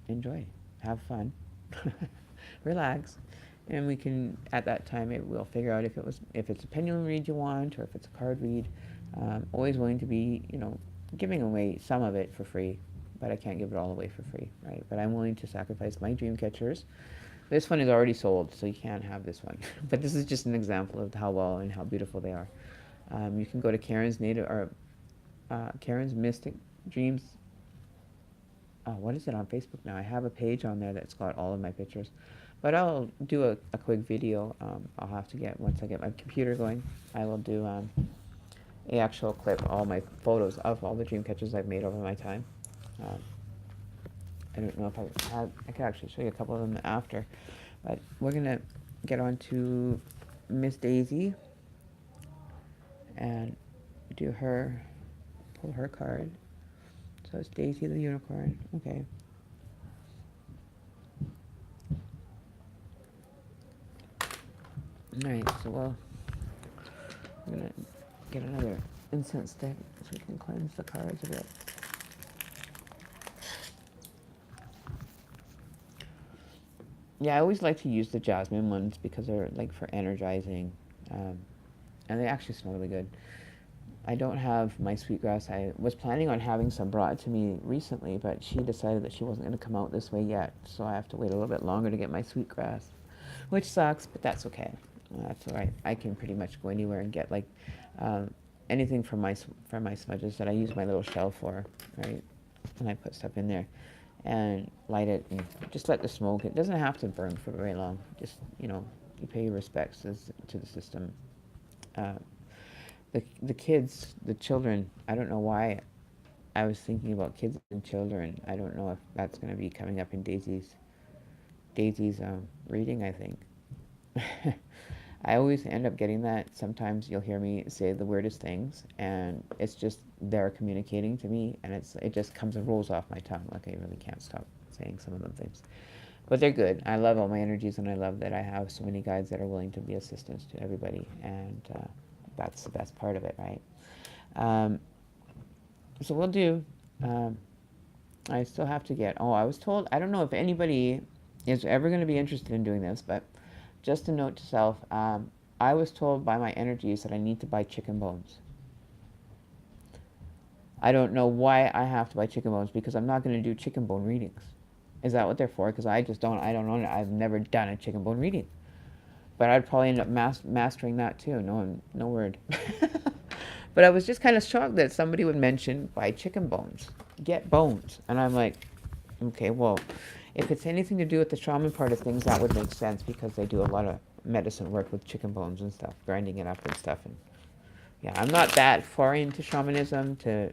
enjoy, have fun, relax, And we can, at that time, maybe we'll figure out if it's a pendulum read you want, or if it's a card read. Always willing to be, giving away some of it for free, but I can't give it all away for free, right? But I'm willing to sacrifice my dream catchers. This one is already sold, so you can't have this one. But this is just an example of how well and how beautiful they are. You can go to Karen's Native, or Karen's Mystic Dreams. What is it on Facebook now? I have a page on there that's got all of my pictures. But I'll do a quick video. I'll have to get, once I get my computer going, I will do a actual clip, all my photos of all the dream catchers I've made over my time. I don't know if I could actually show you a couple of them after. But we're going to get on to Miss Daisy and do her, pull her card. So it's Daisy the Unicorn. Okay. Alright, so I'm going to get another incense stick so we can cleanse the cards a bit. Yeah, I always like to use the jasmine ones because they're like for energizing, and they actually smell really good. I don't have my sweetgrass. I was planning on having some brought to me recently, but she decided that she wasn't going to come out this way yet, so I have to wait a little bit longer to get my sweetgrass, which sucks, but that's okay. That's all right. I can pretty much go anywhere and get like anything from my smudges that I use my little shell for, right? And I put stuff in there and light it and just let the smoke. It doesn't have to burn for very long. Just, you pay your respects to the system. The kids, the children, I don't know why I was thinking about kids and children. I don't know if that's going to be coming up in Daisy's reading, I think. I always end up getting that. Sometimes you'll hear me say the weirdest things, and it's just they're communicating to me, and it just comes and rolls off my tongue. Like I really can't stop saying some of them things. But they're good. I love all my energies, and I love that I have so many guides that are willing to be assistance to everybody, and that's the best part of it, right? So we'll do, I still have to get, I was told, I don't know if anybody is ever going to be interested in doing this, but just a note to self, I was told by my energies that I need to buy chicken bones. I don't know why I have to buy chicken bones, because I'm not going to do chicken bone readings. Is that what they're for? Because I don't know. I've never done a chicken bone reading. But I'd probably end up mastering that too. No word. But I was just kind of shocked that somebody would mention buy chicken bones, get bones. And I'm like, okay, well, if it's anything to do with the shaman part of things, that would make sense, because they do a lot of medicine work with chicken bones and stuff, grinding it up and stuff. And yeah, I'm not that far into shamanism to,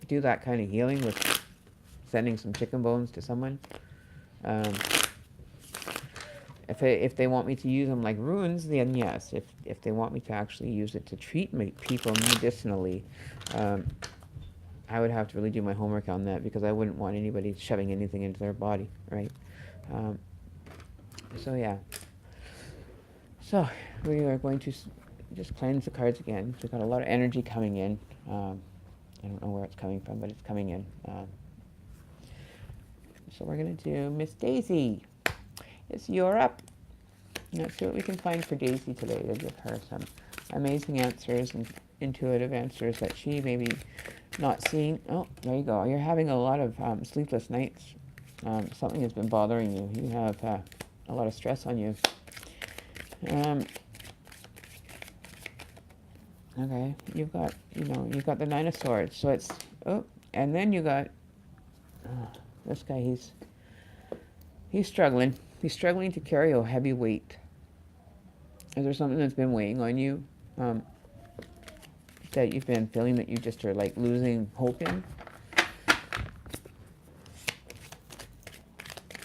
do that kind of healing with sending some chicken bones to someone. If they want me to use them like runes, then yes. If they want me to actually use it to treat people medicinally, I would have to really do my homework on that, because I wouldn't want anybody shoving anything into their body, right? So yeah. So we are going to just cleanse the cards again. We've got a lot of energy coming in. I don't know where it's coming from, but it's coming in. So we're going to do Miss Daisy. It's Europe. Let's see what we can find for Daisy today to give her some amazing answers and intuitive answers that she may be not seeing. Oh, there you go. You're having a lot of sleepless nights. Something has been bothering you. You have a lot of stress on you. Okay, you've got the Nine of Swords. So it's, and then you got this guy. He's struggling. He's struggling to carry a heavy weight. Is there something that's been weighing on you that you've been feeling that you just are like losing hope in?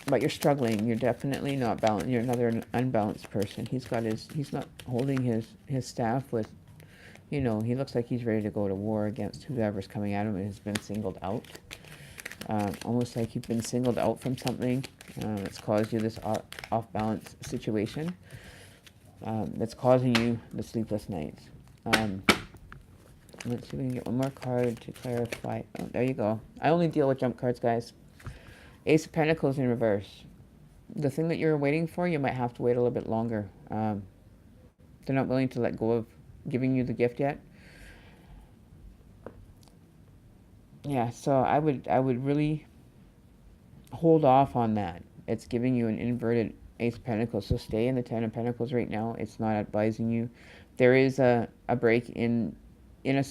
But you're struggling. You're definitely not balanced. You're another unbalanced person. He's not holding his staff with, he looks like he's ready to go to war against whoever's coming at him and has been singled out. Almost like you've been singled out from something that's caused you this off-balance situation that's causing you the sleepless nights. Let's see if we can get one more card to clarify. Oh, there you go. I only deal with jump cards, guys. Ace of Pentacles in reverse. the thing that you're waiting for, you might have to wait a little bit longer. They're not willing to let go of giving you the gift yet. Yeah, so I would really hold off on that. It's giving you an inverted Ace of Pentacles, so stay in the Ten of Pentacles right now. It's not advising you. There is a break in the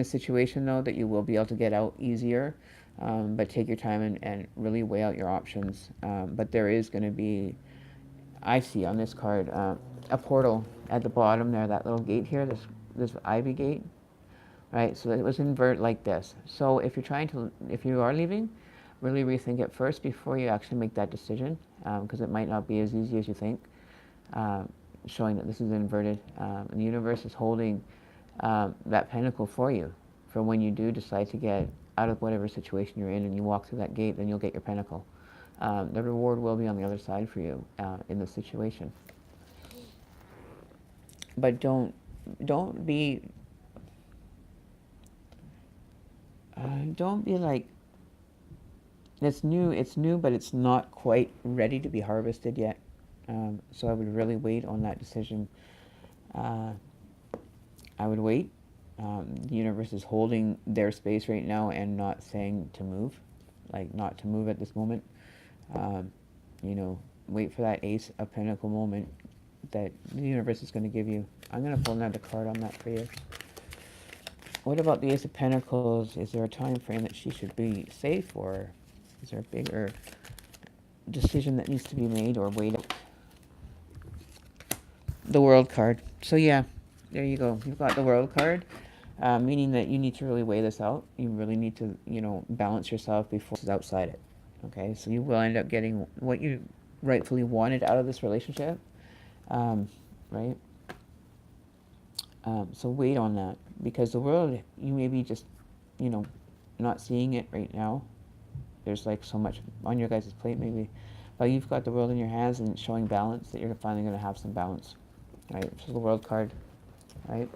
situation though that you will be able to get out easier, but take your time and really weigh out your options. But there is going to be, I see on this card, a portal at the bottom there, that little gate here, this ivy gate, right? So it was invert like this. So if you are leaving, really rethink it first before you actually make that decision, because it might not be as easy as you think. Showing that this is inverted. And the universe is holding that pentacle for you, for when you do decide to get out of whatever situation you're in and you walk through that gate, then you'll get your pentacle. The reward will be on the other side for you in this situation. But don't be like, it's new, but it's not quite ready to be harvested yet. So I would really wait on that decision. I would wait. The universe is holding their space right now and not saying to move, like not to move at this moment. Wait for that Ace of Pentacle moment that the universe is going to give you. I'm going to pull another card on that for you. What about the Ace of Pentacles? Is there a time frame that she should be safe, or is there a bigger decision that needs to be made, or wait? The World card. So yeah, there you go. You've got the World card, meaning that you need to really weigh this out. You really need to, balance yourself before it's outside it. Okay, so you will end up getting what you rightfully wanted out of this relationship, right? So wait on that, because the world, you may be just, not seeing it right now. There's like so much on your guys' plate maybe, but you've got the world in your hands and it's showing balance, that you're finally going to have some balance, right? So the World card, right?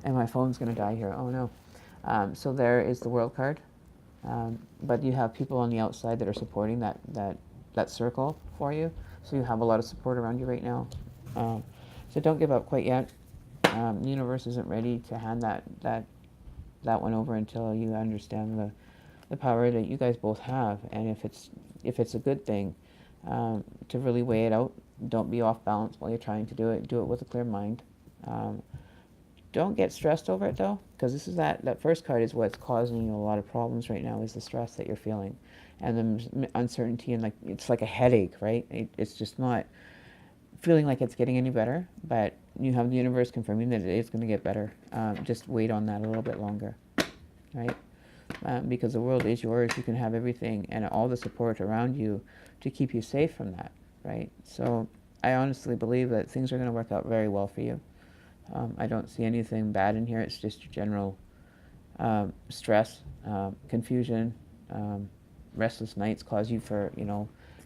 And my phone's going to die here. Oh no. So there is the World card. But you have people on the outside that are supporting that circle for you. So you have a lot of support around you right now. So don't give up quite yet. The universe isn't ready to hand that one over until you understand the power that you guys both have. And if it's a good thing, to really weigh it out. Don't be off balance while you're trying to do it. Do it with a clear mind. Don't get stressed over it though, because this is that first card is what's causing you a lot of problems right now, is the stress that you're feeling and the uncertainty, and it's like a headache, right? It's just not feeling like it's getting any better, but you have the universe confirming that it is going to get better. Just wait on that a little bit longer, right? Because the world is yours. You can have everything and all the support around you to keep you safe from that, right? So I honestly believe that things are going to work out very well for you. I don't see anything bad in here. It's just your general stress, confusion, restless nights cause you for,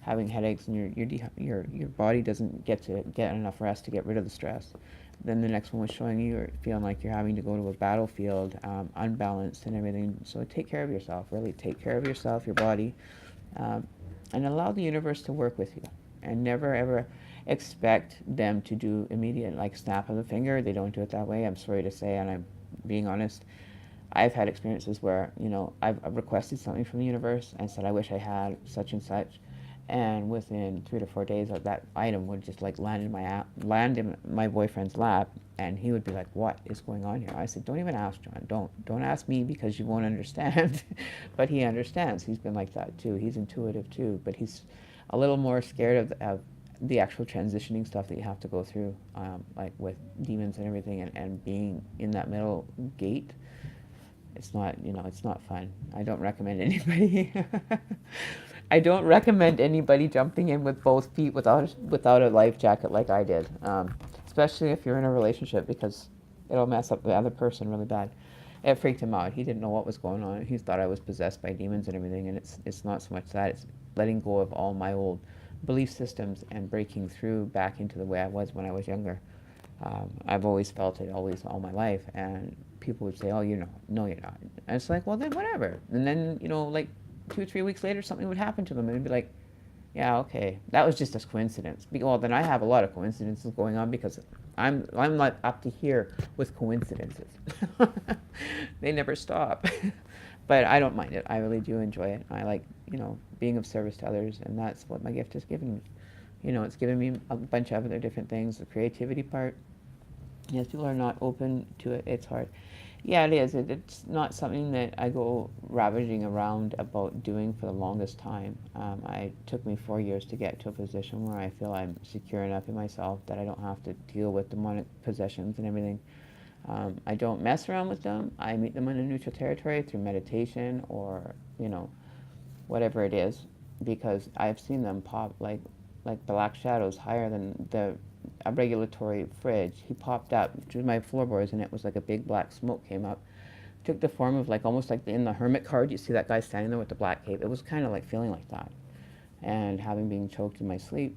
having headaches, and your body doesn't get enough rest to get rid of the stress. Then the next one was showing you're feeling like you're having to go to a battlefield, unbalanced and everything. So take care of yourself, really take care of yourself, your body, and allow the universe to work with you. And never ever expect them to do immediate, like snap of the finger. They don't do it that way. I'm sorry to say, and I'm being honest. I've had experiences where, I've requested something from the universe and said, I wish I had such and such. And within 3 to 4 days, that item would just like land in my boyfriend's lap, and he would be like, "What is going on here?" I said, "Don't even ask, John. Don't ask me, because you won't understand." But he understands. He's been like that too. He's intuitive too, but he's a little more scared of the actual transitioning stuff that you have to go through, like with demons and everything, and being in that middle gate. It's not, it's not fun. I don't recommend anybody. I don't recommend anybody jumping in with both feet without a life jacket like I did, especially if you're in a relationship, because it'll mess up the other person really bad. It freaked him out. He didn't know what was going on. He thought I was possessed by demons and everything, and it's not so much that. It's letting go of all my old belief systems and breaking through back into the way I was when I was younger. I've always felt it, all my life, and people would say, "Oh, no, you're not." And it's like, well, then whatever. And then, like 2 or 3 weeks later, something would happen to them, and it'd be like, Yeah, okay. That was just a coincidence. Well, then I have a lot of coincidences going on because I'm not up to here with coincidences. They never stop. But I don't mind it. I really do enjoy it. I like, being of service to others, and that's what my gift has given me. It's given me a bunch of other different things. The creativity part, yes, people are not open to it. It's hard. Yeah, it is. It's not something that I go ravaging around about doing for the longest time. It took me 4 years to get to a position where I feel I'm secure enough in myself that I don't have to deal with demonic possessions and everything. I don't mess around with them. I meet them in a neutral territory through meditation or, whatever it is, because I've seen them pop like black shadows higher than a regulatory fridge. He popped up to my floorboards, and it was like a big black smoke came up. Took the form of almost like in the hermit card. You see that guy standing there with the black cape. It was kind of like feeling like that, and having been choked in my sleep.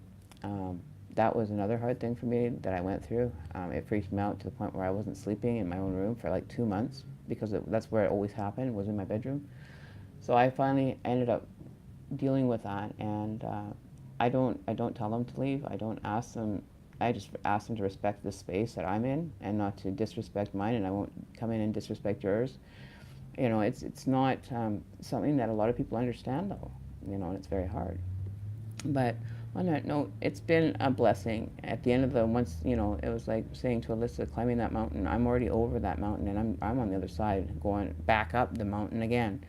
That was another hard thing for me that I went through. It freaked me out to the point where I wasn't sleeping in my own room for like 2 months because that's where it always happened, was in my bedroom. So I finally ended up dealing with that, and I don't tell them to leave. I don't ask them. I just ask them to respect the space that I'm in and not to disrespect mine, and I won't come in and disrespect yours. It's not something that a lot of people understand, though, and it's very hard. But on that note, it's been a blessing. At the end of once, it was like saying to Alyssa, climbing that mountain, I'm already over that mountain, and I'm on the other side, going back up the mountain again.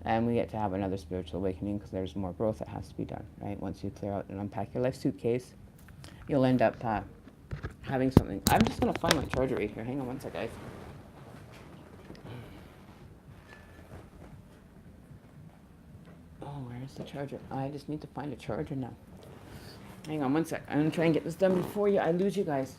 And we get to have another spiritual awakening because there's more growth that has to be done, right? Once you clear out and unpack your life suitcase, you'll end up having something. I'm just going to find my charger right here. Hang on one sec, guys. Oh, where's the charger? I just need to find a charger now. Hang on one sec. I'm going to try and get this done before I lose you guys.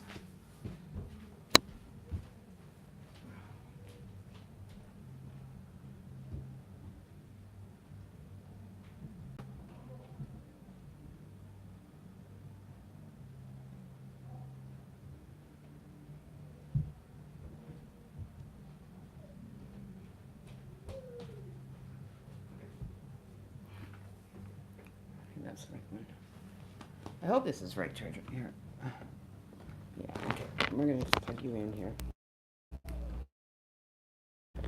That's the right one. I hope this is the right charger. Here. Yeah, okay. We're going to just plug you in here.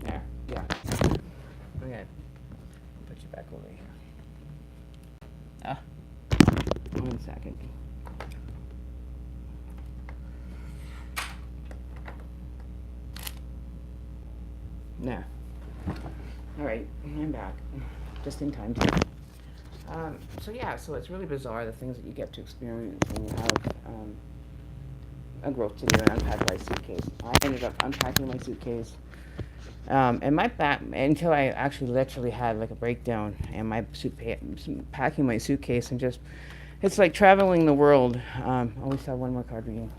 There, yeah. Okay. Put you back over here. Ah. 1 second. There. All right, I'm back. Just in time too. So it's really bizarre, the things that you get to experience when you have a growth to do and unpack my suitcase. I ended up unpacking my suitcase, and my back, until I actually literally had like a breakdown, and packing my suitcase, and just, it's like traveling the world. I always have one more card reading.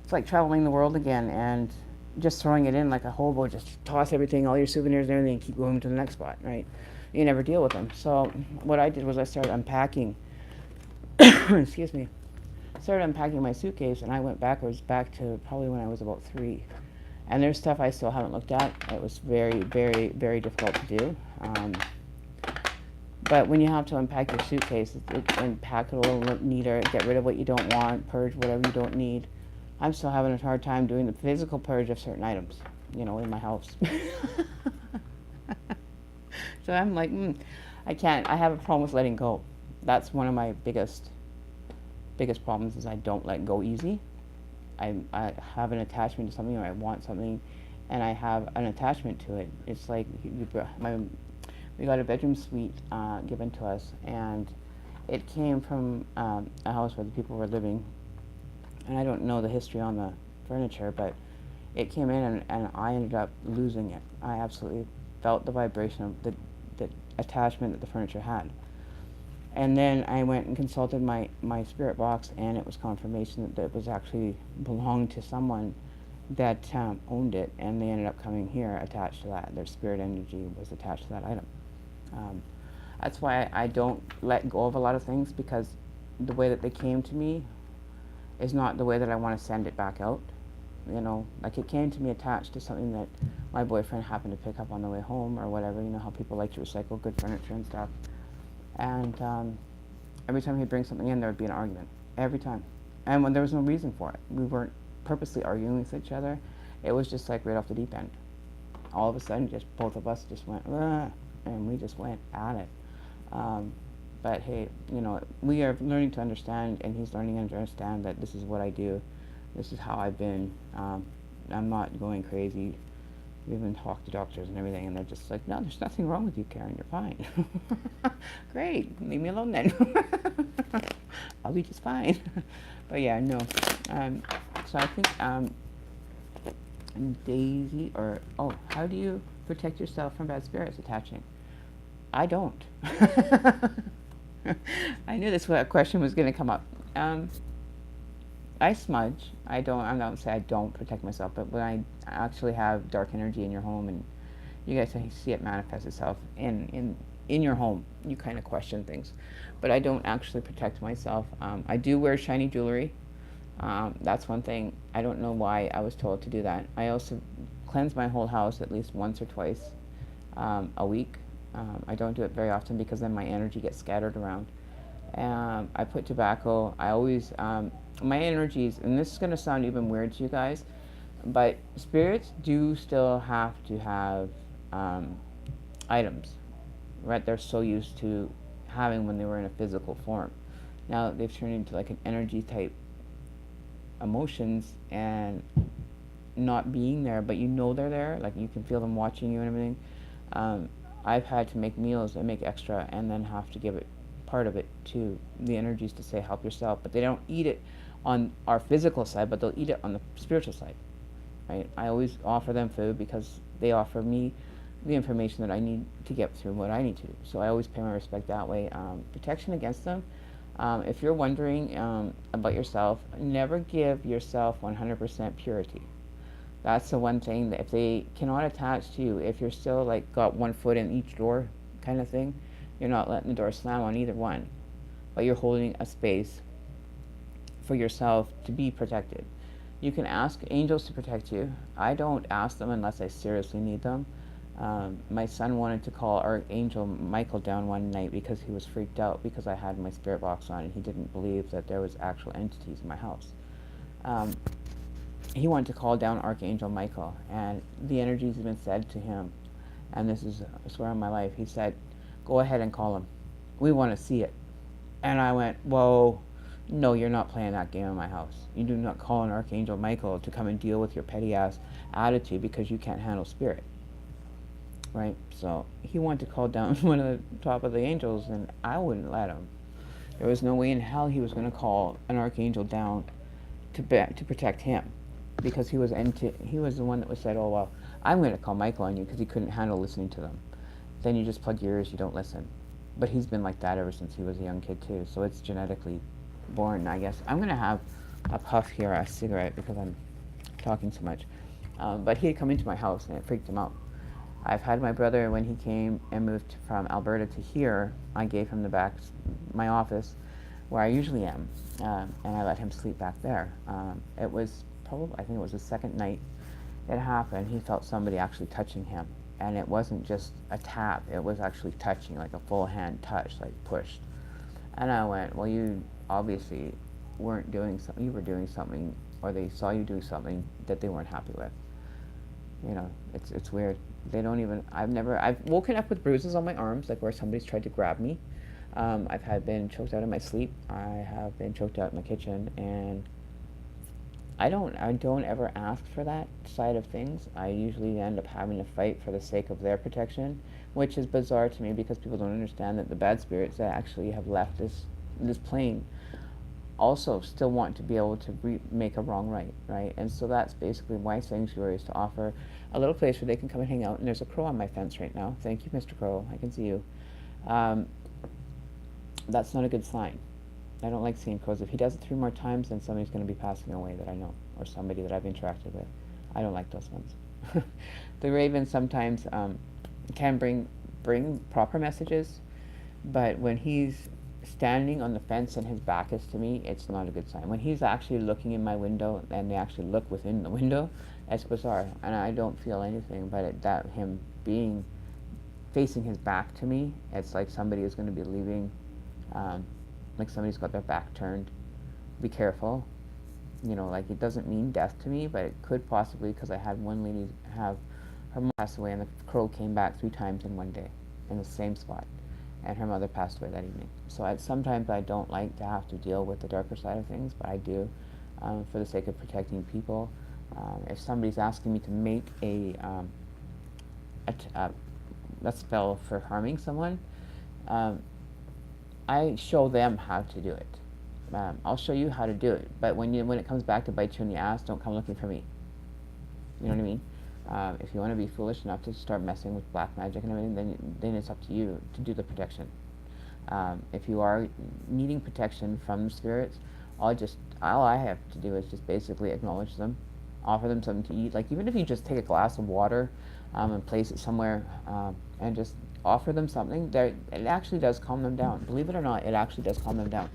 It's like traveling the world again, and just throwing it in like a hobo, just toss everything, all your souvenirs and everything, and keep going to the next spot, right? You never deal with them. So what I did was I started unpacking, excuse me, started unpacking my suitcase, and I went backwards back to probably when I was about 3. And there's stuff I still haven't looked at. It was very, very, very difficult to do. But when you have to unpack your suitcase and pack it a little neater, get rid of what you don't want, purge whatever you don't need, I'm still having a hard time doing the physical purge of certain items, in my house. So I'm like, I can't. I have a problem with letting go. That's one of my biggest problems, is I don't let go easy. I have an attachment to something, or I want something, and I have an attachment to it. It's like we got a bedroom suite given to us, and it came from a house where the people were living. And I don't know the history on the furniture, but it came in, and I ended up losing it. I absolutely felt the vibration of the attachment that the furniture had. And then I went and consulted my spirit box, and it was confirmation that it was actually belonged to someone that owned it, and they ended up coming here attached to that. Their spirit energy was attached to that item. That's why I don't let go of a lot of things, because the way that they came to me is not the way that I want to send it back out. Like it came to me attached to something that my boyfriend happened to pick up on the way home or whatever. How people like to recycle good furniture and stuff. And Every time he'd bring something in, there would be an argument. Every time. And when there was no reason for it. We weren't purposely arguing with each other. It was just like right off the deep end. All of a sudden, just both of us just went, "Ugh," and we just went at it. But hey, you know, we are learning to understand, and he's learning to understand that this is what I do. This is how I've been. I'm not going crazy. We even talked to doctors and everything, and they're just like, no, there's nothing wrong with you, Karen. You're fine. Great. Leave me alone then. I'll be just fine. But yeah, no. So I think Daisy, or, oh, how do you protect yourself from bad spirits attaching? I don't. I knew this question was going to come up. I smudge. I'm not going to say I don't protect myself, but when I actually have dark energy in your home, and you guys see it manifest itself in your home, you kind of question things. But I don't actually protect myself. I do wear shiny jewelry. That's one thing. I don't know why I was told to do that. I also cleanse my whole house at least once or twice a week. I don't do it very often because then my energy gets scattered around. I put tobacco. I always, my energies, and this is going to sound even weird to you guys, but spirits do still have to have items, right? They're so used to having when they were in a physical form. Now they've turned into like an energy type emotions and not being there, but you know they're there, like you can feel them watching you and everything. I've had to make meals and make extra and then have to give it part of it to the energies to say help yourself, but they don't eat it on our physical side, but they'll eat it on the spiritual side, right? I always offer them food because they offer me the information that I need to get through what I need to do. So I always pay my respect that way. Protection against them. If you're wondering about yourself, never give yourself 100% purity. That's the one thing that if they cannot attach to you, if you're still like got one foot in each door kind of thing, you're not letting the door slam on either one, but you're holding a space for yourself to be protected. You can ask angels to protect you. I don't ask them unless I seriously need them. My son wanted to call Archangel Michael down one night because he was freaked out because I had my spirit box on and he didn't believe that there was actual entities in my house. He wanted to call down Archangel Michael, and the energies have been said to him, and this is, I swear on my life, he said, go ahead and call him. We want to see it. And I went, whoa, no, you're not playing that game in my house. You do not call an Archangel Michael to come and deal with your petty ass attitude because you can't handle spirit. Right? So he wanted to call down one of the top of the angels, and I wouldn't let him. There was no way in hell he was going to call an archangel down to protect him, because he was the one that was said, oh well, I'm going to call Michael on you because he couldn't handle listening to them. Then you just plug your ears, you don't listen. But he's been like that ever since he was a young kid too, so it's genetically born, I guess. I'm going to have a puff here, a cigarette, because I'm talking so much. But he had come into my house and it freaked him out. I've had my brother, when he came and moved from Alberta to here, I gave him my office where I usually am, and I let him sleep back there. It was probably, I think it was the second night it happened, he felt somebody actually touching him. And it wasn't just a tap, it was actually touching, like a full hand touch, like pushed. And I went, well, you obviously weren't doing something, you were doing something, or they saw you do something that they weren't happy with. You know, it's weird. They don't even, I've woken up with bruises on my arms, like where somebody's tried to grab me. I've been choked out in my sleep. I have been choked out in the kitchen, and I don't ever ask for that side of things. I usually end up having to fight for the sake of their protection, which is bizarre to me because people don't understand that the bad spirits that actually have left this plane also still want to be able to make a wrong right? And so that's basically why Sanctuary is to offer a little place where they can come and hang out. And there's a crow on my fence right now. Thank you, Mr. Crow. I can see you. That's not a good sign. I don't like seeing crows. If he does it 3 more times, then somebody's going to be passing away that I know, or somebody that I've interacted with. I don't like those ones. The raven sometimes can bring proper messages, but when he's standing on the fence and his back is to me, it's not a good sign. When he's actually looking in my window and they actually look within the window, it's bizarre, and I don't feel anything. But him facing his back to me, it's like somebody is going to be leaving like somebody's got their back turned. Be careful. You know, like, it doesn't mean death to me, but it could possibly, because I had one lady have her mom pass away, and the crow came back 3 times in one day in the same spot, and her mother passed away that evening. So sometimes I don't like to have to deal with the darker side of things, but I do, for the sake of protecting people. If somebody's asking me to make a spell for harming someone, I show them how to do it. I'll show you how to do it, but when it comes back to bite you in the ass, don't come looking for me. You know what I mean? If you want to be foolish enough to start messing with black magic and everything, then it's up to you to do the protection. If you are needing protection from the spirits, all I have to do is just basically acknowledge them, offer them something to eat. Like, even if you just take a glass of water and place it somewhere, and just offer them something, it actually does calm them down. Believe it or not, it actually does calm them down.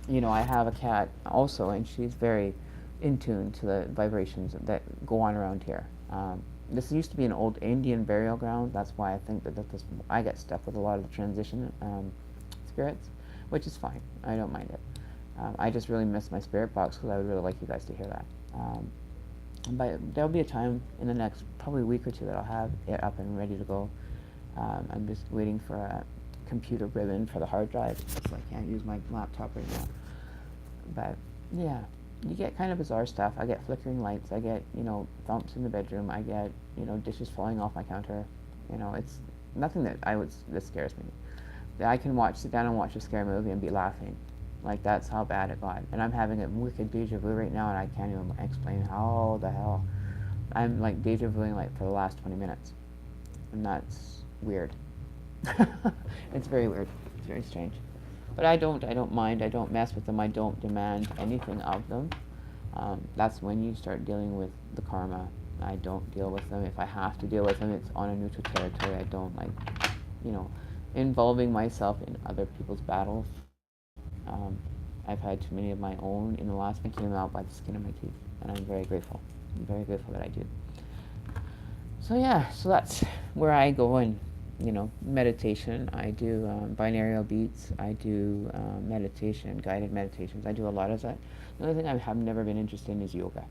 You know, I have a cat also, and she's very in tune to the vibrations that go on around here. This used to be an old Indian burial ground. That's why I think that I get stuck with a lot of the transition spirits, which is fine. I don't mind it. I just really miss my spirit box, because I would really like you guys to hear that. But there'll be a time in the next probably week or two that I'll have it up and ready to go. I'm just waiting for a computer ribbon for the hard drive, so I can't use my laptop right now. But yeah, you get kind of bizarre stuff. I get flickering lights. I get, thumps in the bedroom. I get, dishes falling off my counter. It's nothing that scares me. I can sit down and watch a scary movie and be laughing. Like, that's how bad it got. And I'm having a wicked deja vu right now, and I can't even explain how the hell. I'm like deja vuing like for the last 20 minutes. And that's weird. It's very weird. It's very strange. But I don't mind. I don't mess with them. I don't demand anything of them. That's when you start dealing with the karma. I don't deal with them. If I have to deal with them, it's on a neutral territory. I don't like, involving myself in other people's battles. I've had too many of my own in the last one came out by the skin of my teeth, and I'm very grateful. I'm very grateful that I do. So yeah, so that's where I go in, meditation. I do binaural beats. I do meditation, guided meditations. I do a lot of that. The only thing I have never been interested in is yoga.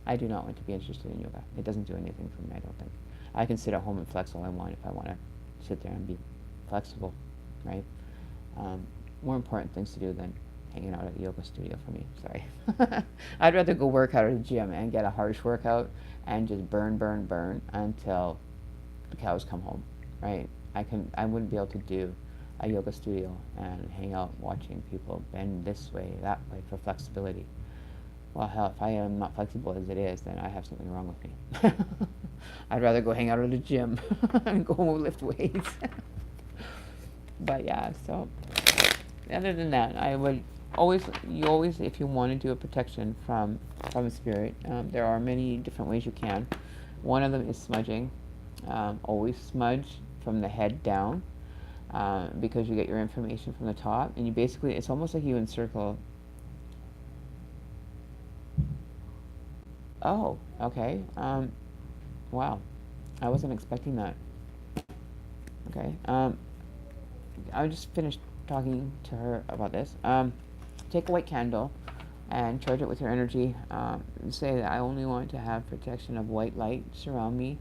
I do not want to be interested in yoga. It doesn't do anything for me, I don't think. I can sit at home and flex all I want if I want to sit there and be flexible, right? More important things to do than hanging out at a yoga studio for me. Sorry. I'd rather go work out at a gym and get a harsh workout and just burn until the cows come home, right? I wouldn't be able to do a yoga studio and hang out watching people bend this way, that way for flexibility. Well, hell, if I am not flexible as it is, then I have something wrong with me. I'd rather go hang out at a gym and go lift weights. But yeah, so other than that, I would always, if you want to do a protection from a spirit, there are many different ways you can. One of them is smudging. Always smudge from the head down, because you get your information from the top, and you basically, it's almost like you encircle. Oh, okay. Wow, I wasn't expecting that. Okay. I just finished talking to her about this. Take a white candle and charge it with your energy. Say that I only want to have protection of white light surround me.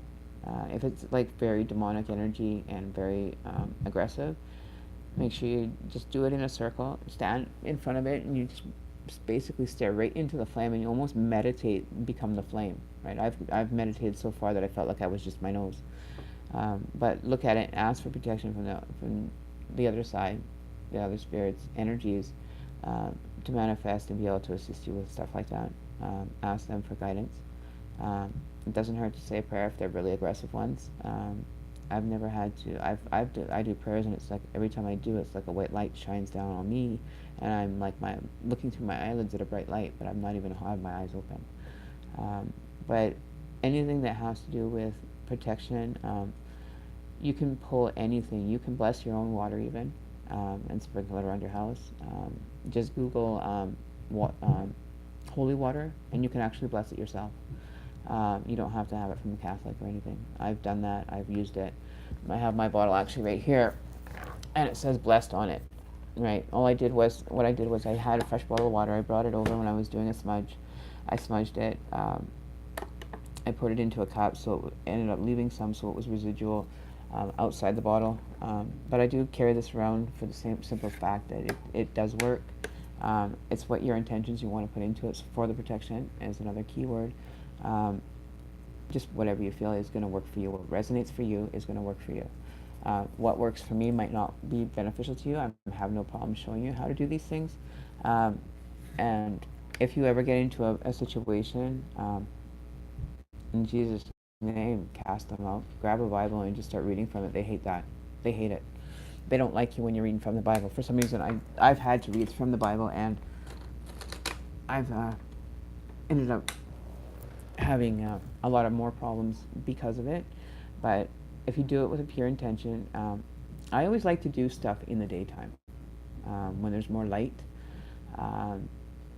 If it's like very demonic energy and very aggressive, make sure you just do it in a circle. Stand in front of it, and you just basically stare right into the flame, and you almost meditate and become the flame. Right? I've meditated so far that I felt like I was just my nose. But look at it and ask for protection from the other side, the other spirits, energies, to manifest and be able to assist you with stuff like that. Ask them for guidance. It doesn't hurt to say a prayer if they're really aggressive ones. I've never had to. I do prayers, and it's like every time I do, it's like a white light shines down on me, and I'm like looking through my eyelids at a bright light, but I'm not even have my eyes open. But anything that has to do with protection, you can pull anything. You can bless your own water even, and sprinkle it around your house. Just Google holy water, and you can actually bless it yourself. You don't have to have it from the Catholic or anything. I've done that. I've used it. I have my bottle actually right here, and it says blessed on it. Right. All I did was, what I did was I had a fresh bottle of water. I brought it over when I was doing a smudge. I smudged it. I put it into a cup, so it ended up leaving some, so it was residual outside the bottle. But I do carry this around for the same simple fact that it does work. It's what your intentions you want to put into it. So for the protection is another key word. Just whatever you feel is going to work for you. What resonates for you is going to work for you. What works for me might not be beneficial to you. I have no problem showing you how to do these things. And if you ever get into a situation, in Jesus' name, cast them out. Grab a Bible and just start reading from it. They hate that. They hate it. They don't like you when you're reading from the Bible. For some reason, I've had to read from the Bible, and I've ended up having a lot of more problems because of it. But if you do it with a pure intention, I always like to do stuff in the daytime when there's more light.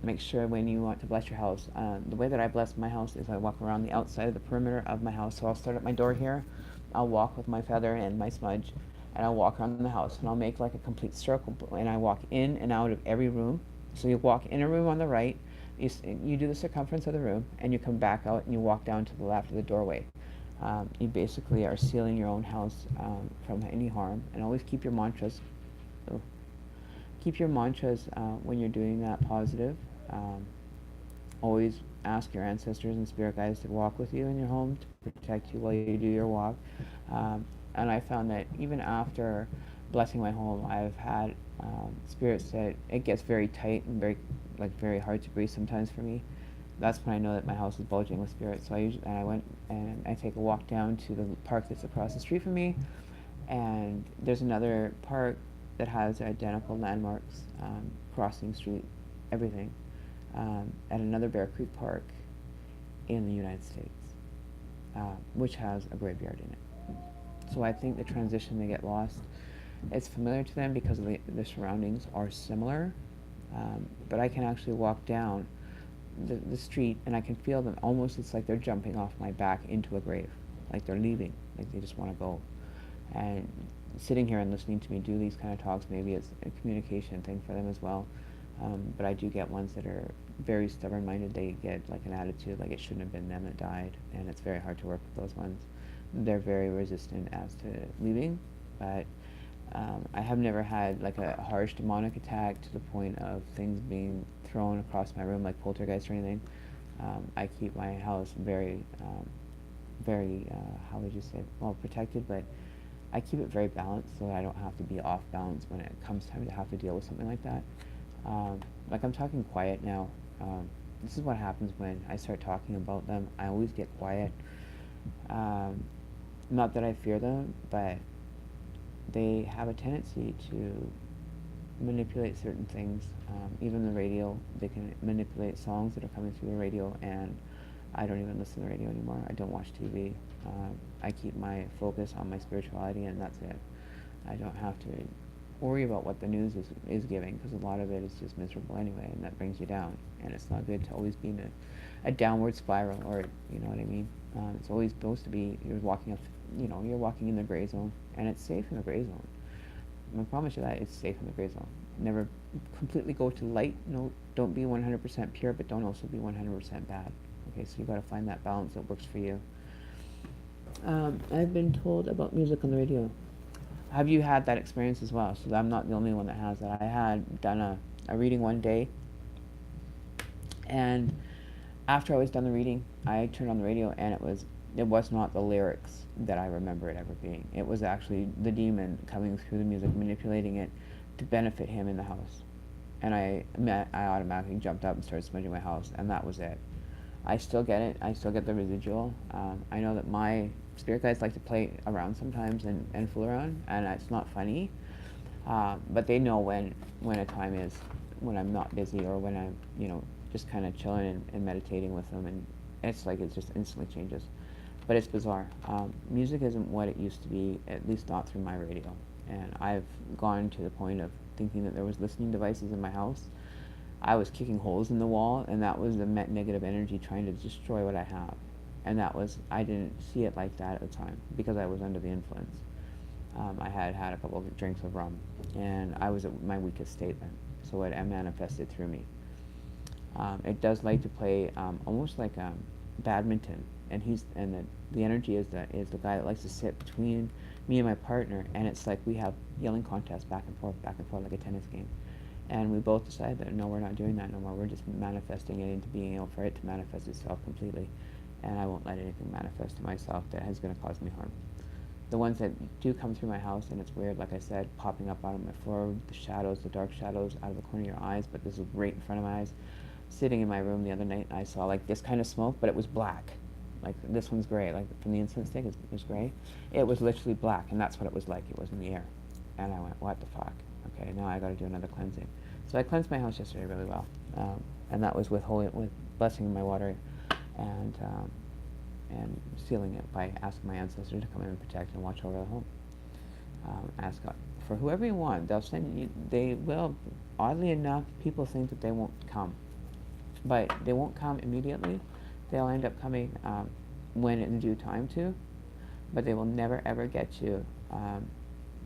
Make sure when you want to bless your house, the way that I bless my house is I walk around the outside of the perimeter of my house. So I'll start at my door here, I'll walk with my feather and my smudge, and I'll walk around the house, and I'll make like a complete circle, and I walk in and out of every room. So you walk in a room on the right, you do the circumference of the room, and you come back out and you walk down to the left of the doorway. You basically are sealing your own house from any harm, and always keep your mantras. Keep your mantras when you're doing that positive. Always ask your ancestors and spirit guides to walk with you in your home to protect you while you do your walk. And I found that even after blessing my home, I've had spirits that it gets very tight and very hard to breathe sometimes for me. That's when I know that my house is bulging with spirits. So I went and I take a walk down to the park that's across the street from me, and there's another park that has identical landmarks, crossing street, everything, at another Bear Creek Park in the United States, which has a graveyard in it. So I think the transition, they get lost. It's familiar to them because of the surroundings are similar, but I can actually walk down the street and I can feel them almost, it's like they're jumping off my back into a grave, like they're leaving, like they just want to go. And sitting here and listening to me do these kind of talks, maybe it's a communication thing for them as well. But I do get ones that are very stubborn-minded. They get like an attitude like it shouldn't have been them that died, and it's very hard to work with those ones. They're very resistant as to leaving, but I have never had like a harsh demonic attack to the point of things being thrown across my room like poltergeist or anything. I keep my house very, how would you say, well, protected, but I keep it very balanced so that I don't have to be off balance when it comes time to have to deal with something like that. Like I'm talking quiet now. This is what happens when I start talking about them. I always get quiet. Not that I fear them, but they have a tendency to manipulate certain things. Even the radio, they can manipulate songs that are coming through the radio, and I don't even listen to the radio anymore. I don't watch TV. I keep my focus on my spirituality, and that's it. I don't have to worry about what the news is giving, because a lot of it is just miserable anyway, and that brings you down. And it's not good to always be in a downward spiral, or you know what I mean. It's always supposed to be you're walking in the gray zone, and it's safe in the gray zone. I promise you that it's safe in the gray zone. Never completely go to light. No, don't be 100% pure, but don't also be 100% bad. Okay, so you got to find that balance that works for you. I've been told about music on the radio. Have you had that experience as well? So I'm not the only one that has that. I had done a reading one day, and after I was done the reading, I turned on the radio, and it was not the lyrics that I remember it ever being. It was actually the demon coming through the music, manipulating it to benefit him in the house. And I automatically jumped up and started smudging my house, and that was it. I still get it. I still get the residual. I know that my spirit guides like to play around sometimes and fool around, and it's not funny. But they know when a time is when I'm not busy, or when I'm just kind of chilling and meditating with them, and it's like it just instantly changes. But it's bizarre. Music isn't what it used to be, at least not through my radio. And I've gone to the point of thinking that there was listening devices in my house. I was kicking holes in the wall, and that was the negative energy trying to destroy what I have. And I didn't see it like that at the time, because I was under the influence.
I had had a couple of drinks of rum, and I was at my weakest state then. So it manifested through me. It does like to play almost like badminton, and the energy is the guy that likes to sit between me and my partner, and it's like we have yelling contests back and forth like a tennis game. And we both decided that no, we're not doing that no more. We're just manifesting it into being able for it to manifest itself completely, and I won't let anything manifest to myself that is going to cause me harm. The ones that do come through my house, and it's weird, like I said, popping up out of my floor, the shadows, the dark shadows out of the corner of your eyes, but this is right in front of my eyes. Sitting in my room the other night, I saw like this kind of smoke, but it was black. Like this one's gray, like from the incense stick, it was gray. It was literally black, and that's what it was like. It was in the air. And I went, what the fuck? Okay, now I got to do another cleansing. So I cleansed my house yesterday really well, and that was with blessing my water, and sealing it by asking my ancestors to come in and protect and watch over the home. Ask God for whoever you want. They'll send you. They will. Oddly enough, people think that they won't come, but they won't come immediately. They'll end up coming when in due time to, but they will never ever get you.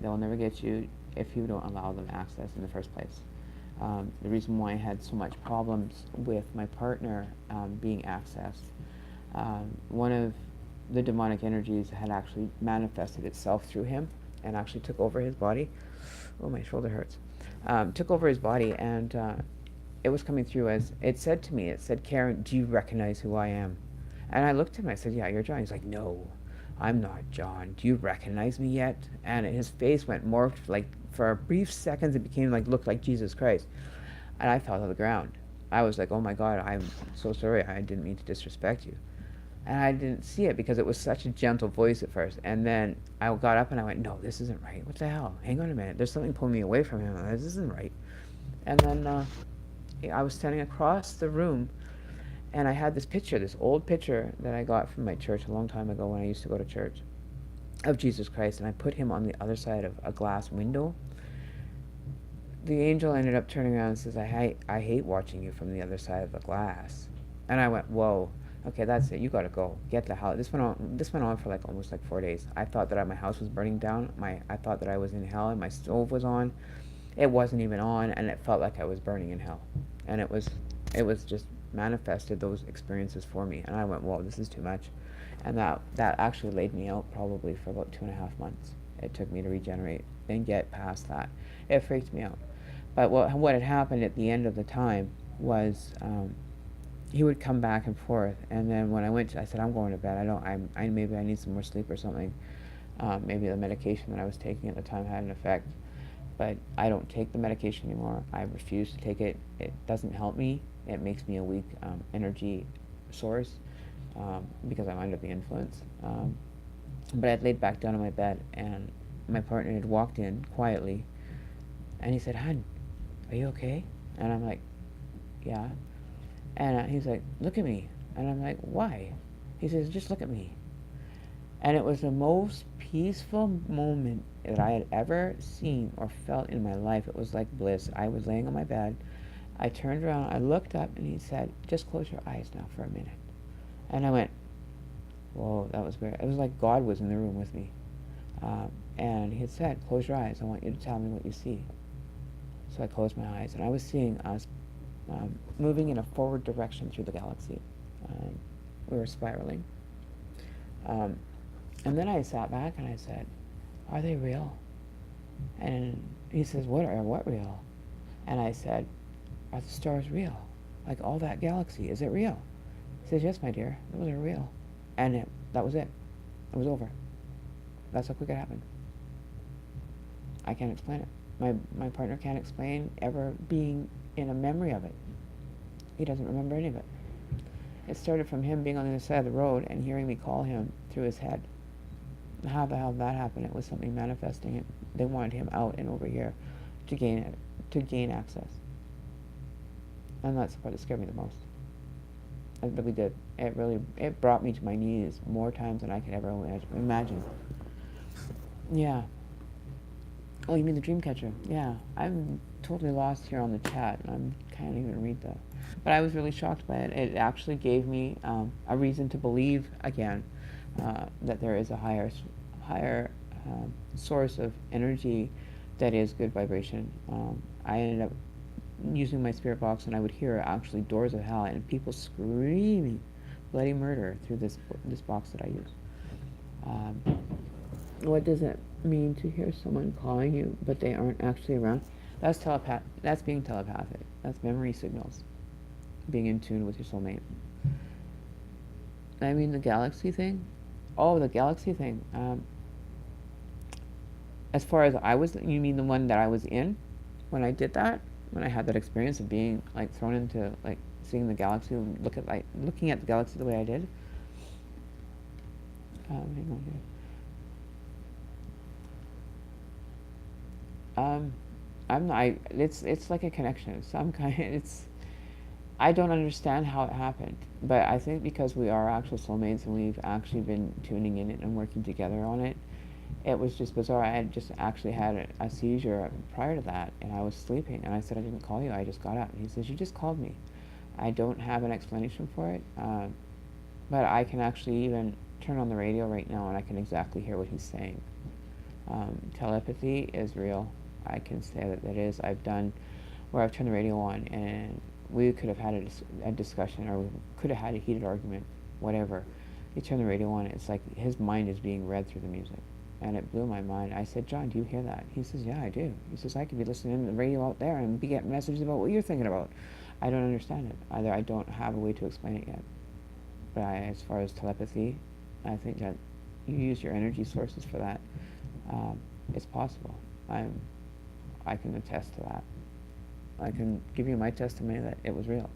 They will never get you if you don't allow them access in the first place. The reason why I had so much problems with my partner being accessed, one of the demonic energies had actually manifested itself through him and actually took over his body. Oh, my shoulder hurts. Took over his body, and it was coming through as, it said to me, it said, Karen, do you recognize who I am? And I looked at him, I said, yeah, you're John. He's like, no, I'm not John. Do you recognize me yet? And his face went morphed, like, for a brief seconds, it became like, looked like Jesus Christ. And I fell to the ground. I was like, oh my God, I'm so sorry. I didn't mean to disrespect you. And I didn't see it because it was such a gentle voice at first. And then I got up and I went, no, this isn't right. What the hell? Hang on a minute. There's something pulling me away from him. This isn't right. And then I was standing across the room, and I had this picture, this old picture that I got from my church a long time ago when I used to go to church, of Jesus Christ, and I put him on the other side of a glass window. The angel ended up turning around and says, I hate watching you from the other side of the glass. And I went, whoa. Okay, that's it. You gotta go. Get the hell. This went on for like almost like 4 days. I thought that my house was burning down. I thought that I was in hell, and my stove was on. It wasn't even on, and it felt like I was burning in hell. And it was just manifested those experiences for me. And I went, whoa, this is too much. And that actually laid me out probably for about 2.5 months. It took me to regenerate and get past that. It freaked me out. But what had happened at the end of the time was he would come back and forth, and then when I said, I'm going to bed. Maybe I need some more sleep or something. Maybe the medication that I was taking at the time had an effect, but I don't take the medication anymore. I refuse to take it. It doesn't help me. It makes me a weak energy source because I'm under the influence. But I'd laid back down on my bed, and my partner had walked in quietly, and he said, "Hun, are you okay?" And I'm like, "Yeah." And he's like, "Look at me." And I'm like, "Why?" He says, "Just look at me." And it was the most peaceful moment that I had ever seen or felt in my life. It was like bliss. I was laying on my bed. I turned around, I looked up, and he said, "Just close your eyes now for a minute." And I went, whoa, that was weird. It was like God was in the room with me. And he had said, "Close your eyes. I want you to tell me what you see." So I closed my eyes, and I was seeing us moving in a forward direction through the galaxy. We were spiraling. And then I sat back and I said, "Are they real?" And he says, what real?" And I said, "Are the stars real? Like all that galaxy, is it real?" He says, "Yes, my dear, those are real." And that was it. It was over. That's how quick it happened. I can't explain it. My partner can't explain ever being in a memory of it. He doesn't remember any of it. It started from him being on the other side of the road and hearing me call him through his head. How the hell did that happen? It was something manifesting it. They wanted him out and over here to gain access. And that's the part that scared me the most. It really did. It brought me to my knees more times than I could ever imagine. Yeah. Oh, you mean the dream catcher? Yeah. I'm totally lost here on the chat. I can't even read that. But I was really shocked by it. It actually gave me a reason to believe again that there is a higher source of energy that is good vibration. I ended up using my spirit box, and I would hear actually doors of hell and people screaming bloody murder through this box that I use. What does it mean to hear someone calling you but they aren't actually around? That's That's being telepathic. That's memory signals. Being in tune with your soulmate. I mean, the galaxy thing. Oh, the galaxy thing. As far as you mean the one that I was in when I did that? When I had that experience of being like thrown into like seeing the galaxy, looking at the galaxy the way I did. Hang on here. I'm not. It's like a connection. Some kind. I don't understand how it happened, but I think because we are actual soulmates and we've actually been tuning in and working together on it, it was just bizarre. I had just actually had a seizure prior to that, and I was sleeping, and I said, I didn't call you, I just got up. And he says, you just called me. I don't have an explanation for it, but I can actually even turn on the radio right now, and I can exactly hear what he's saying. Telepathy is real. I can say that it is. I've done where I've turned the radio on, and we could have had a discussion, or we could have had a heated argument, whatever. You turn the radio on, it's like his mind is being read through the music. And it blew my mind. I said, John, do you hear that? He says, yeah, I do. He says, I could be listening to the radio out there and be getting messages about what you're thinking about. I don't understand it. Either I don't have a way to explain it yet. But as far as telepathy, I think that you use your energy sources for that. It's possible. I can attest to that. I can give you my testimony that it was real.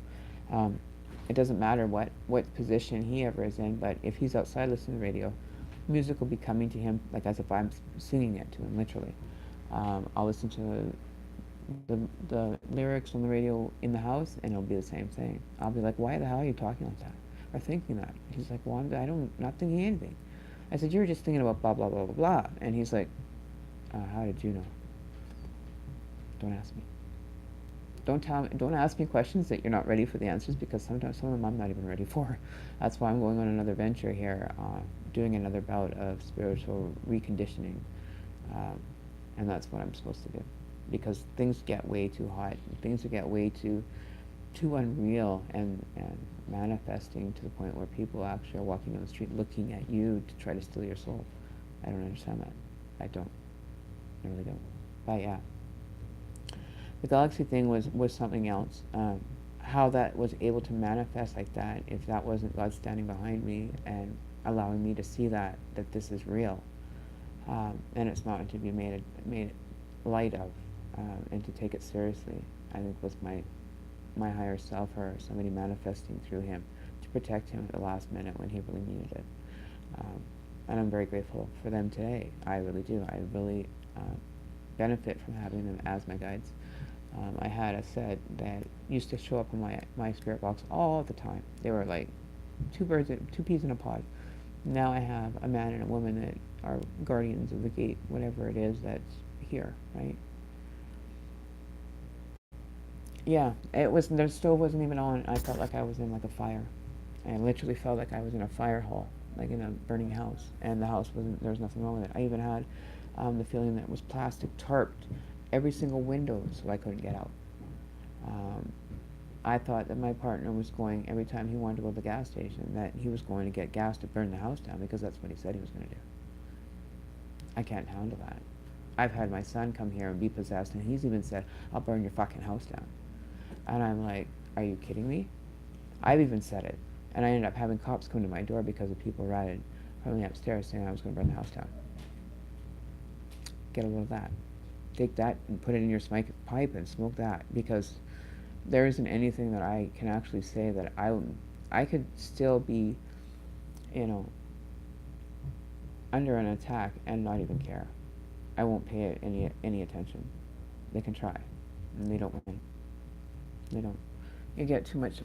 It doesn't matter what position he ever is in, but if he's outside listening to the radio, music will be coming to him like as if I'm singing it to him, literally. I'll listen to the lyrics on the radio in the house, and it'll be the same thing. I'll be like, why the hell are you talking like that? Or thinking that? He's like, well, not thinking anything. I said, you were just thinking about blah, blah, blah, blah, blah. And he's like, how did you know? Don't ask me. Don't ask me questions that you're not ready for the answers, because sometimes some of them I'm not even ready for. That's why I'm going on another venture here, doing another bout of spiritual reconditioning, and that's what I'm supposed to do, because things get way too hot, things get way too unreal and manifesting to the point where people actually are walking on the street looking at you to try to steal your soul. I don't understand that. I really don't. But yeah. The galaxy thing was something else. How that was able to manifest like that, if that wasn't God standing behind me and allowing me to see that this is real, and it's not to be made light of, and to take it seriously, I think was my higher self, or somebody manifesting through him to protect him at the last minute when he really needed it. And I'm very grateful for them today. I really do. I really benefit from having them as my guides. I had a set that used to show up in my spirit box all the time. They were like two peas in a pod. Now I have a man and a woman that are guardians of the gate, whatever it is that's here, right? Yeah, the stove wasn't even on. I felt like I was in like a fire. I literally felt like I was in a fire hall, like in a burning house. And the house there was nothing wrong with it. I even had the feeling that it was plastic tarped every single window so I couldn't get out. I thought that my partner was going, every time he wanted to go to the gas station, that he was going to get gas to burn the house down, because that's what he said he was going to do. I can't handle that. I've had my son come here and be possessed, and he's even said, I'll burn your fucking house down. And I'm like, are you kidding me? I've even said it. And I ended up having cops come to my door because of people riding from me upstairs saying I was going to burn the house down. Get a load of that. Take that and put it in your pipe and smoke that, because there isn't anything that I can actually say that I could still be, under an attack and not even care. I won't pay it any attention. They can try, and they don't win. They don't. You get too much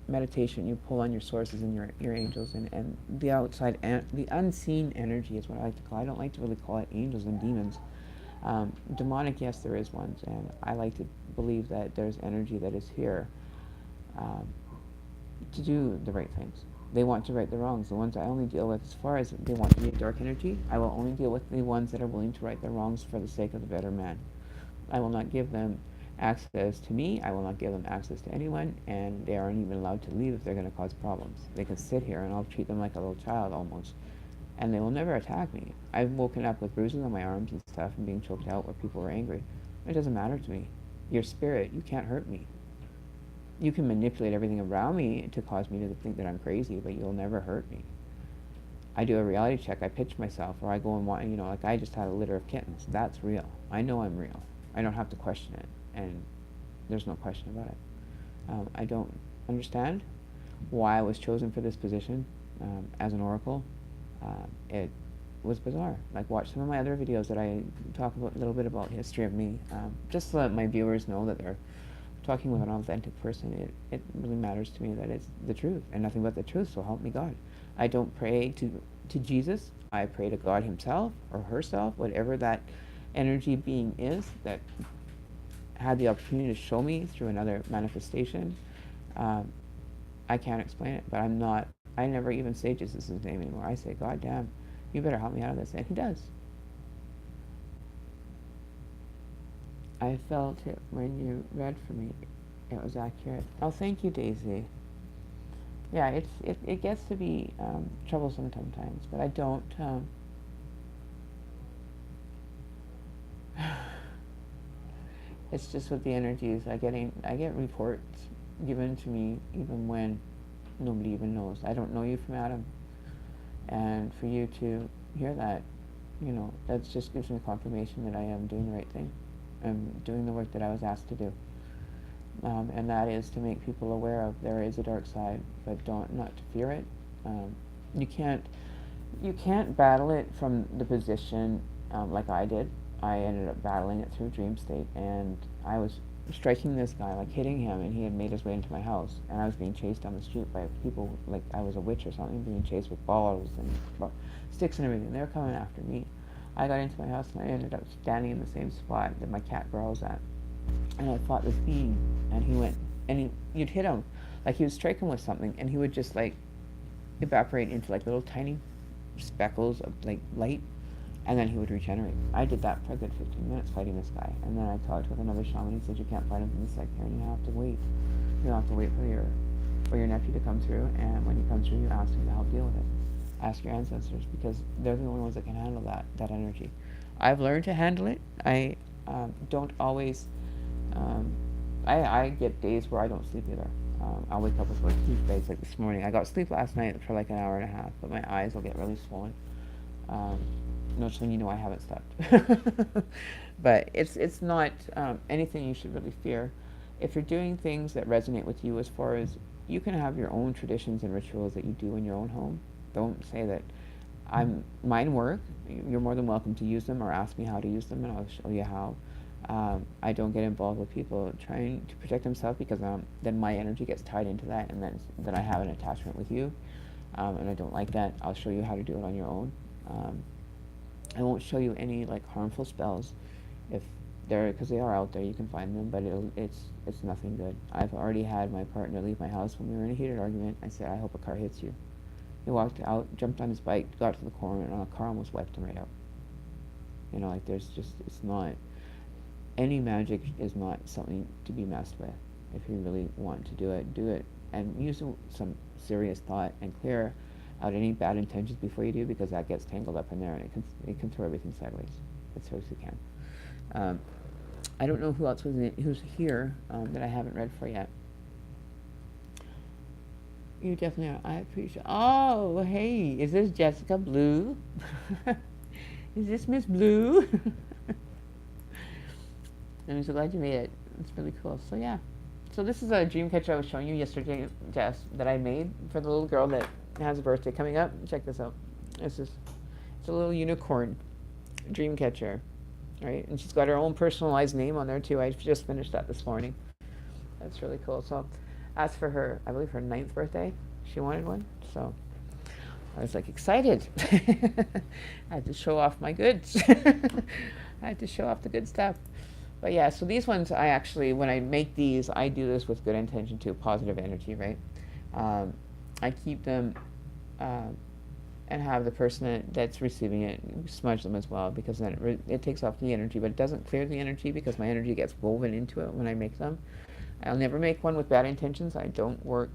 meditation. You pull on your sources and your angels, and the outside, the unseen energy is what I like to call it. I don't like to really call it angels and demons. Demonic, yes, there is ones, and I like to believe that there's energy that is here to do the right things, They want to right the wrongs. The ones I only deal with, as far as they want to be dark energy, I will only deal with the ones that are willing to right their wrongs for the sake of the better man. I will not give them access to me. I will not give them access to anyone, and they aren't even allowed to leave if they're going to cause problems. They can sit here, and I'll treat them like a little child almost, and they will never attack me. I've woken up with bruises on my arms and stuff and being choked out where people were angry. It doesn't matter to me. Your spirit, you can't hurt me. You can manipulate everything around me to cause me to think that I'm crazy, but you'll never hurt me. I do a reality check. I pitch myself, or I go and want, like I just had a litter of kittens. That's real. I know I'm real. I don't have to question it, and there's no question about it. I don't understand why I was chosen for this position as an oracle. It was bizarre. Like, watch some of my other videos that I talk about a little bit about history of me, just so that my viewers know that they're talking with an authentic person. It really matters to me that it's the truth and nothing but the truth, so help me God. I don't pray to Jesus. I pray to God himself or herself, whatever that energy being is that had the opportunity to show me through another manifestation. I can't explain it, but I never even say Jesus' name anymore. I say, God damn, you better help me out of this. And he does. I felt it when you read for me. It was accurate. Oh, thank you, Daisy. Yeah, it gets to be troublesome sometimes, but I don't. It's just with the energies. I get reports given to me even when nobody even knows. I don't know you from Adam, and for you to hear that, that just gives me confirmation that I am doing the right thing. I'm doing the work that I was asked to do, and that is to make people aware of there is a dark side, but not to fear it. You can't battle it from the position like I did. I ended up battling it through dream state, and I was striking this guy, like hitting him, and he had made his way into my house, and I was being chased down the street by people like I was a witch or something, being chased with balls and sticks and everything. They were coming after me. I got into my house, and I ended up standing in the same spot that my cat growls at, and I fought this being, and he went, and you'd hit him, like he would strike him with something, and he would just like evaporate into like little tiny speckles of like light, and then he would regenerate. I did that for a good 15 minutes fighting this guy, and then I talked with another shaman. He said, you can't fight him from the sector, and you have to wait. You have to wait for your nephew to come through, and when he comes through, you ask him to help deal with it. Ask your ancestors, because they're the only ones that can handle that energy. I've learned to handle it. I don't always. I get days where I don't sleep either. I'll wake up with like toothaches, like this morning. I got sleep last night for like an hour and a half, but my eyes will get really swollen. That's when I haven't slept. But it's not anything you should really fear. If you're doing things that resonate with you, as far as you can have your own traditions and rituals that you do in your own home. Don't say that mine work. You're more than welcome to use them or ask me how to use them, and I'll show you how. I don't get involved with people trying to protect themselves, because then my energy gets tied into that, and then I have an attachment with you, and I don't like that. I'll show you how to do it on your own. I won't show you any like harmful spells, because they are out there. You can find them, but it's nothing good. I've already had my partner leave my house when we were in a heated argument. I said, I hope a car hits you. He walked out, jumped on his bike, got to the corner, and a car almost wiped him right out. It's not, any magic is not something to be messed with. If you really want to do it, and use some serious thought and clear out any bad intentions before you do, because that gets tangled up in there, and it can throw everything sideways. It seriously can. I don't know who else who's here that I haven't read for yet. You definitely are. I appreciate. Oh, hey, is this Jessica Blue? Is this Miss Blue? I'm so glad you made it. It's really cool. So yeah. So this is a dream catcher I was showing you yesterday, Jess, that I made for the little girl that has a birthday coming up. Check this out. It's a little unicorn dream catcher, right? And she's got her own personalized name on there too. I just finished that this morning. That's really cool. So that's for her, I believe, her 9th birthday. She wanted one, so I was like excited. I had to show off my goods. I had to show off the good stuff. But yeah, so these ones, I actually, when I make these, I do this with good intention too, positive energy, right? I keep them and have the person that's receiving it smudge them as well, because then it takes off the energy, but it doesn't clear the energy because my energy gets woven into it when I make them. I'll never make one with bad intentions. I don't work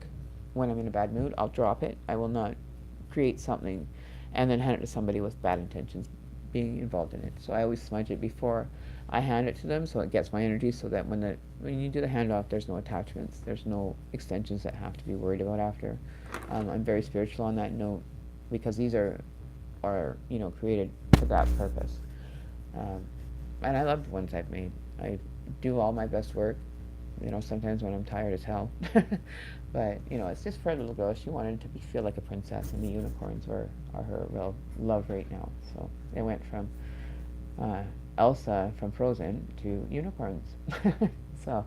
when I'm in a bad mood. I'll drop it. I will not create something and then hand it to somebody with bad intentions being involved in it. So I always smudge it before I hand it to them, so it gets my energy, so that when you do the handoff, there's no attachments, there's no extensions that have to be worried about after. I'm very spiritual on that note, because these are created for that purpose. And I love the ones I've made. I do all my best work, sometimes when I'm tired as hell. But, it's just for a little girl. She wanted to feel like a princess, and the unicorns are her real love right now. So it went from Elsa from Frozen to unicorns. So,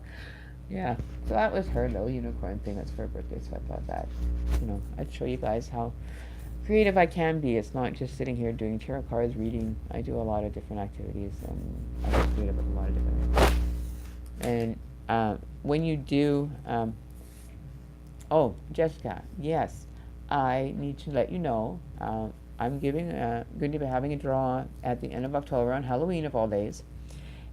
yeah. So that was her little unicorn thing. That's for her birthday, so I thought that, I'd show you guys how creative I can be. It's not just sitting here doing tarot cards, reading. I do a lot of different activities, and I get creative with a lot of different things. And when you do, oh, Jessica, yes, I need to let you know, I'm going to be having a draw at the end of October on Halloween of all days,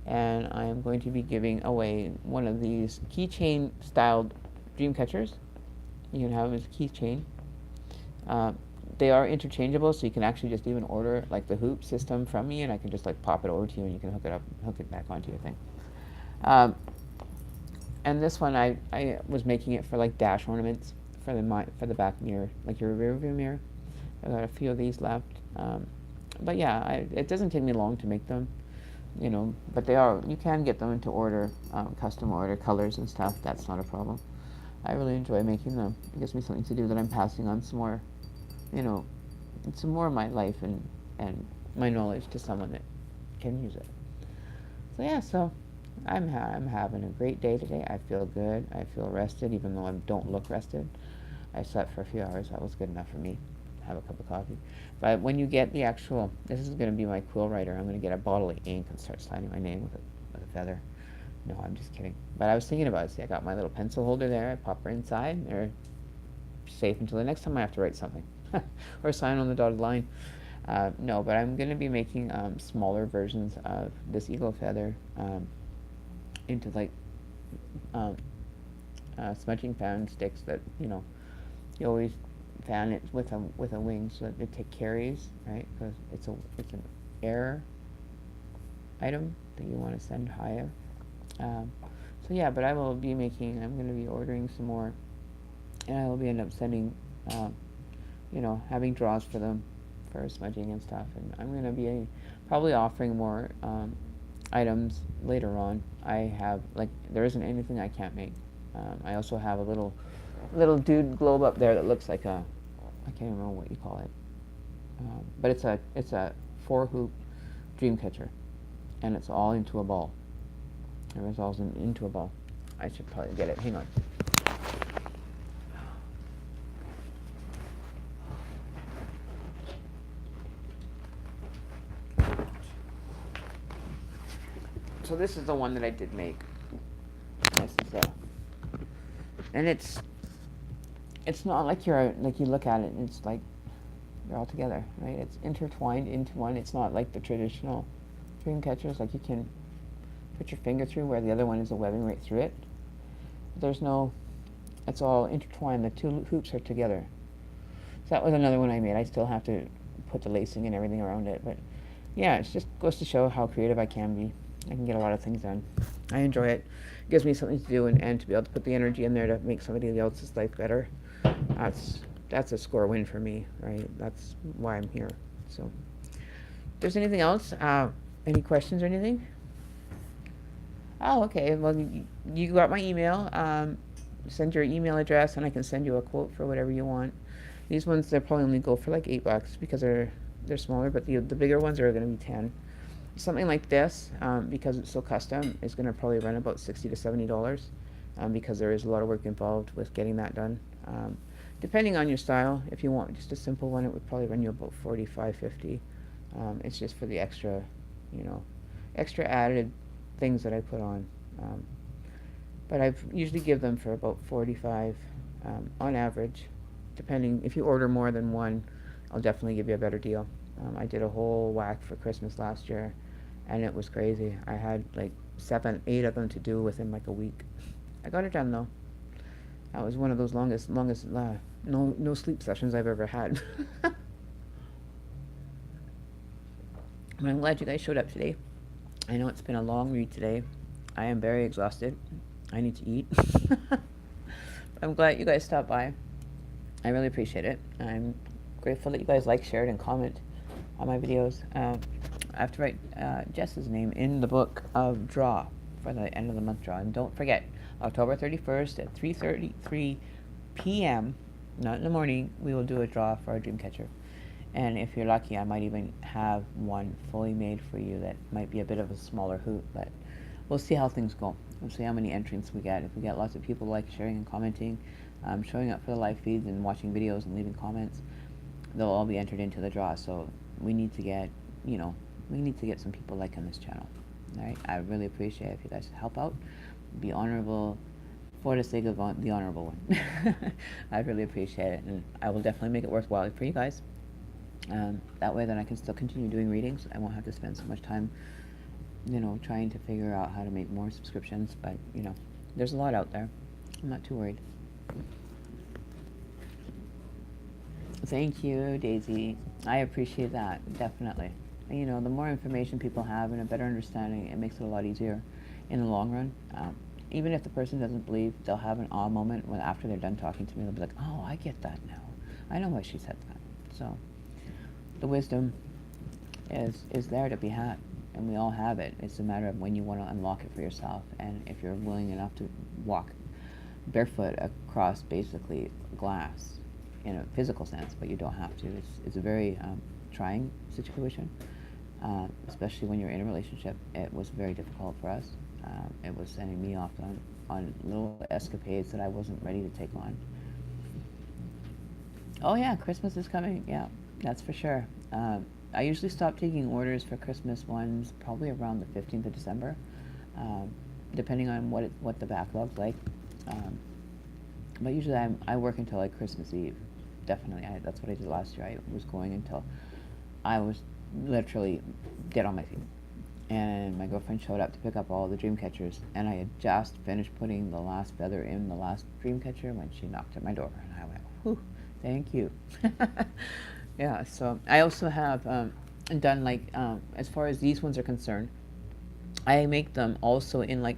and I am going to be giving away one of these keychain styled dream catchers. You can have them as a keychain. They are interchangeable, so you can actually just even order like the hoop system from me, and I can just like pop it over to you, and you can hook it back onto your thing. And this one, I was making it for like dash ornaments for the back mirror, like your rear view mirror. I got a few of these left, but yeah, it doesn't take me long to make them, But you can get them into order, custom order colors and stuff. That's not a problem. I really enjoy making them. It gives me something to do that I'm passing on some more, some more of my life and my knowledge to someone that can use it. So yeah, so I'm having a great day today. I feel good. I feel rested, even though I don't look rested. I slept for a few hours. That was good enough for me. Have a cup of coffee. But when you get the actual, this is going to be my quill writer. I'm going to get a bottle of ink and start signing my name with a feather. No, I'm just kidding. But I was thinking about it. See, I got my little pencil holder there. I pop her inside. They're safe until the next time I have to write something or sign on the dotted line. No, but I'm going to be making smaller versions of this eagle feather into like smudging fan sticks that you always fan it with a wing so that it carries, right? Because it's an air item that you want to send higher. So yeah, but I will be making. I'm going to be ordering some more, and I will be end up sending, having draws for them for smudging and stuff. And I'm going to be probably offering more items later on. I have there isn't anything I can't make. I also have a little dude globe up there that looks like I can't remember what you call it, but it's a 4-hoop dream catcher, and it's all into a ball. It resolves into a ball. I should probably get it. Hang on. So this is the one that I did make. This is and it's not like you look at it and it's like they're all together, right? It's intertwined into one. It's not like the traditional dream catchers, like you can put your finger through where the other one is a webbing right through it. It's all intertwined. The two hoops are together. So that was another one I made. I still have to put the lacing and everything around it, but yeah, it just goes to show how creative I can be. I can get a lot of things done. I enjoy it. It gives me something to do, and to be able to put the energy in there to make somebody else's life better. That's a score win for me, right? That's why I'm here. So, if there's anything else, any questions or anything? Oh, okay. Well, you got my email. Send your email address, and I can send you a quote for whatever you want. These ones, they'll probably only go for like $8 because they're smaller, but the bigger ones are going to be 10. Something like this, because it's so custom, is going to probably run about $60 to $70, because there is a lot of work involved with getting that done. Depending on your style, if you want just a simple one, it would probably run you about $45, $50. It's just for the extra, extra added things that I put on. But I usually give them for about $45 on average.
depending, if you order more than one, I'll definitely give you a better deal. I did a whole whack for Christmas last year, and it was crazy. I had like 7, 8 of them to do within like a week. I got it done though. That was one of those longest no sleep sessions I've ever had. But I'm glad you guys showed up today. I know it's been a long read today. I am very exhausted. I need to eat. I'm glad you guys stopped by. I really appreciate it. I'm grateful that you guys like, share, and comment on my videos. I have to write Jess's name in the book of draw for the end of the month draw. And don't forget, October 31st at 3:33 p.m., not in the morning, we will do a draw for our dream catcher. And if you're lucky, I might even have one fully made for you that might be a bit of a smaller hoot, but we'll see how things go. We'll see how many entrants we get. If we get lots of people like, sharing, and commenting, showing up for the live feeds and watching videos and leaving comments, they'll all be entered into the draw. So we need to get, we need to get some people liking this channel. All right, I really appreciate it if you guys help out, be honorable for the sake of the honorable one. I really appreciate it, and I will definitely make it worthwhile for you guys. That way then I can still continue doing readings. I won't have to spend so much time, trying to figure out how to make more subscriptions, but, there's a lot out there. I'm not too worried. Thank you, Daisy. I appreciate that, definitely. The more information people have and a better understanding, it makes it a lot easier in the long run. Even if the person doesn't believe, they'll have an awe moment when after they're done talking to me, they'll be like, oh, I get that now. I know why she said that. So the wisdom is there to be had, and we all have it. It's a matter of when you want to unlock it for yourself, and if you're willing enough to walk barefoot across basically glass in a physical sense, but you don't have to. It's a very trying situation, especially when you're in a relationship. It was very difficult for us. It was sending me off on little escapades that I wasn't ready to take on. Oh yeah, Christmas is coming. Yeah, that's for sure. I usually stop taking orders for Christmas ones probably around the 15th of December, depending on what the backlog's like. But usually I work until like Christmas Eve. Definitely, that's what I did last year. I was going until I was literally dead on my feet. And my girlfriend showed up to pick up all the dream catchers, and I had just finished putting the last feather in the last dream catcher when she knocked at my door, and I went, whew, thank you. Yeah, so I also have done like, as far as these ones are concerned, I make them also in like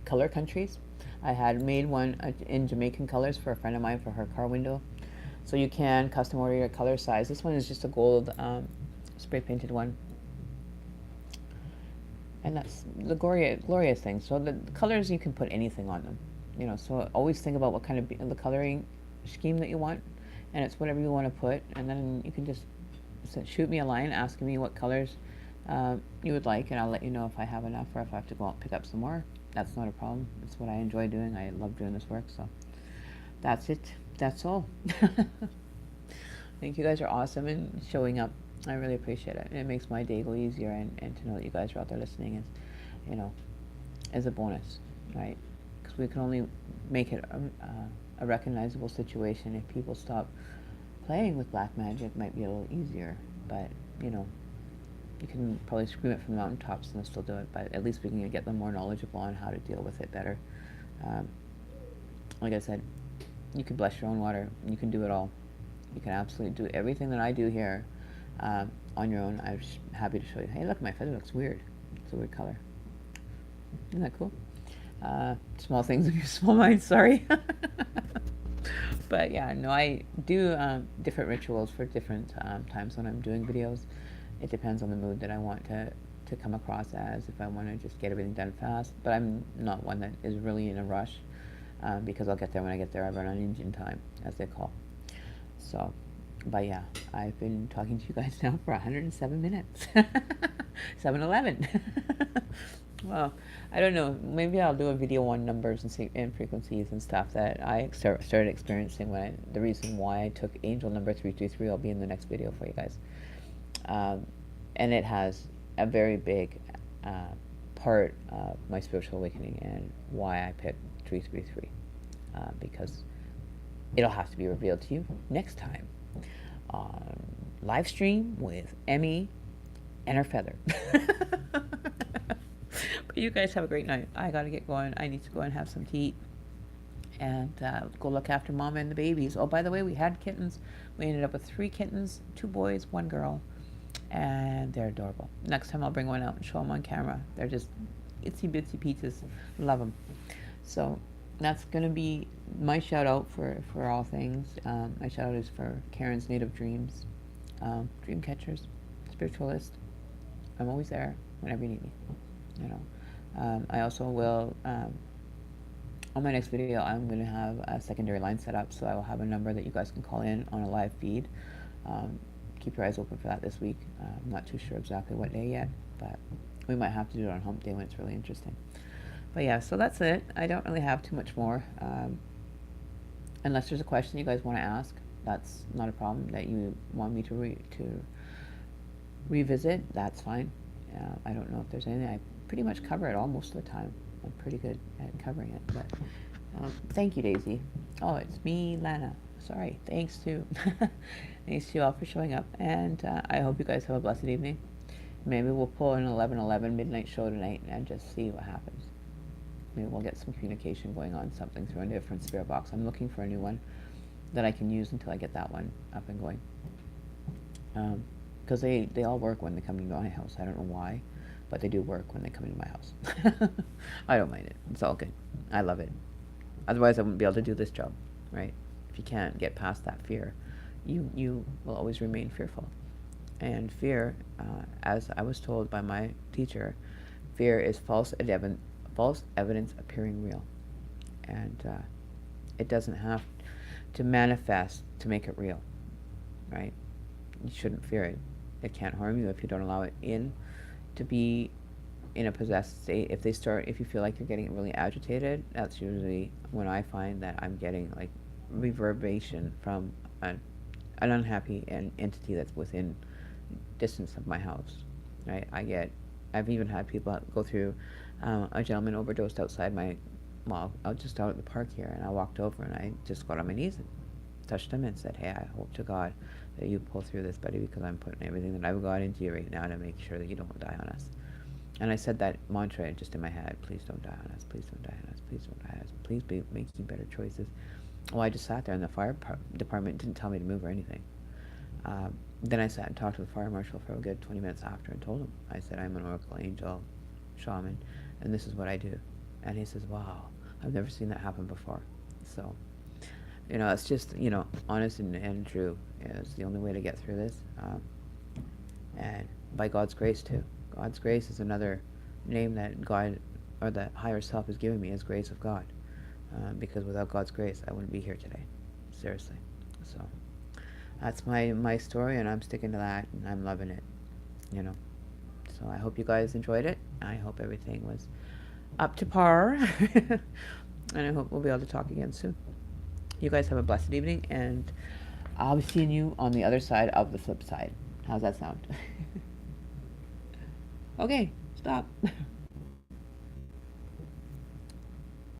color countries. I had made one in Jamaican colors for a friend of mine for her car window. So you can custom order your color size. This one is just a gold spray painted one. And that's the glorious thing. So the colors, you can put anything on them. So always think about what kind of the coloring scheme that you want. And it's whatever you want to put. And then you can just shoot me a line asking me what colors you would like. And I'll let you know if I have enough or if I have to go out and pick up some more. That's not a problem. It's what I enjoy doing. I love doing this work. So that's it. That's all. I think you guys are awesome and showing up. I really appreciate it. It makes my day go easier, and to know that you guys are out there listening is a bonus, right? Because we can only make it a recognizable situation if people stop playing with black magic. It might be a little easier, but you can probably scream it from the mountaintops and they'll still do it. But at least we can get them more knowledgeable on how to deal with it better. Like I said, you can bless your own water. You can do it all. You can absolutely do everything that I do here on your own. I'm just happy to show you. Hey, look, my feather looks weird. It's a weird color. Isn't that cool? Small things in your small mind, sorry. But yeah, no, I do different rituals for different times when I'm doing videos. It depends on the mood that I want to come across as, if I want to just get everything done fast. But I'm not one that is really in a rush, because I'll get there when I get there. I run on engine time, as they call. So, but yeah, I've been talking to you guys now for 107 minutes. 7-Eleven. Well, I don't know. Maybe I'll do a video on numbers and frequencies and stuff that I started experiencing the reason why I took angel number 333 will be in the next video for you guys. And it has a very big part of my spiritual awakening and why I picked 333. Because
it'll have to be revealed to you next time on live stream with Emmy and her feather. But you guys have a great night. I gotta get going. I need to go and have some tea and go look after Mama and the babies. Oh, by the way, we had kittens. We ended up with 3 kittens, 2 boys, 1 girl, and they're adorable. Next time I'll bring one out and show them on camera. They're just itsy bitsy pizzas. Love them. So that's gonna be my shout out for all things. My shout out is for Karen's Native Dreams, Dream Catchers, Spiritualist. I'm always there whenever you need me. You know, I also will. On my next video, I'm going to have a secondary line set up, so I will have a number that you guys can call in on a live feed. Keep your eyes open for that this week. I'm not too sure exactly what day yet, but we might have to do it on Hump Day when it's really interesting. But yeah, so that's it. I don't really have too much more. Unless there's a question you guys want to ask, that's not a problem. That you want me to revisit, that's fine. I don't know if there's anything. I pretty much cover it all most of the time. I'm pretty good at covering it, but thank you, Daisy. Oh, it's me, Lana. Sorry. Thanks to thanks to you all for showing up, and I hope you guys have a blessed evening. Maybe we'll pull an 11:11 midnight show tonight and just see what happens. Maybe we'll get some communication going on, something through a different spirit box. I'm looking for a new one that I can use until I get that one up and going. Because they all work when they come into my house. I don't know why, but they do work when they come into my house. I don't mind it. It's all good. I love it. Otherwise, I wouldn't be able to do this job, right? If you can't get past that fear, you will always remain fearful. And fear, as I was told by my teacher, fear is false evidence appearing real. And it doesn't have to manifest to make it real, right? You shouldn't fear it. It can't harm you if you don't allow it in to be in a possessed state. If you feel like you're getting really agitated, that's usually when I find that I'm getting like reverberation from an unhappy entity that's within distance of my house, right? I've even had people go through, a gentleman overdosed outside just out at the park here, and I walked over and I just got on my knees and touched him and said, hey, I hope to God that you pull through this, buddy, because I'm putting everything that I've got into you right now to make sure that you don't die on us. And I said that mantra just in my head, please don't die on us, please don't die on us, please don't die on us, please be making better choices. Well, I just sat there, and the fire department didn't tell me to move or anything. Then I sat and talked to the fire marshal for a good 20 minutes after and told him, I said, I'm an oracle angel shaman, and this is what I do. And he says, wow, I've never seen that happen before. So, you know, it's just, you know, honest and true is the only way to get through this. And by God's grace, too. God's grace is another name that God, or the higher self, has given me, as grace of God. Because without God's grace, I wouldn't be here today. Seriously. So that's my story, and I'm sticking to that, and I'm loving it, you know. So I hope you guys enjoyed it. I hope everything was up to par. And I hope we'll be able to talk again soon. You guys have a blessed evening, and I'll be seeing you on the other side of the flip side. How's that sound? Okay, stop.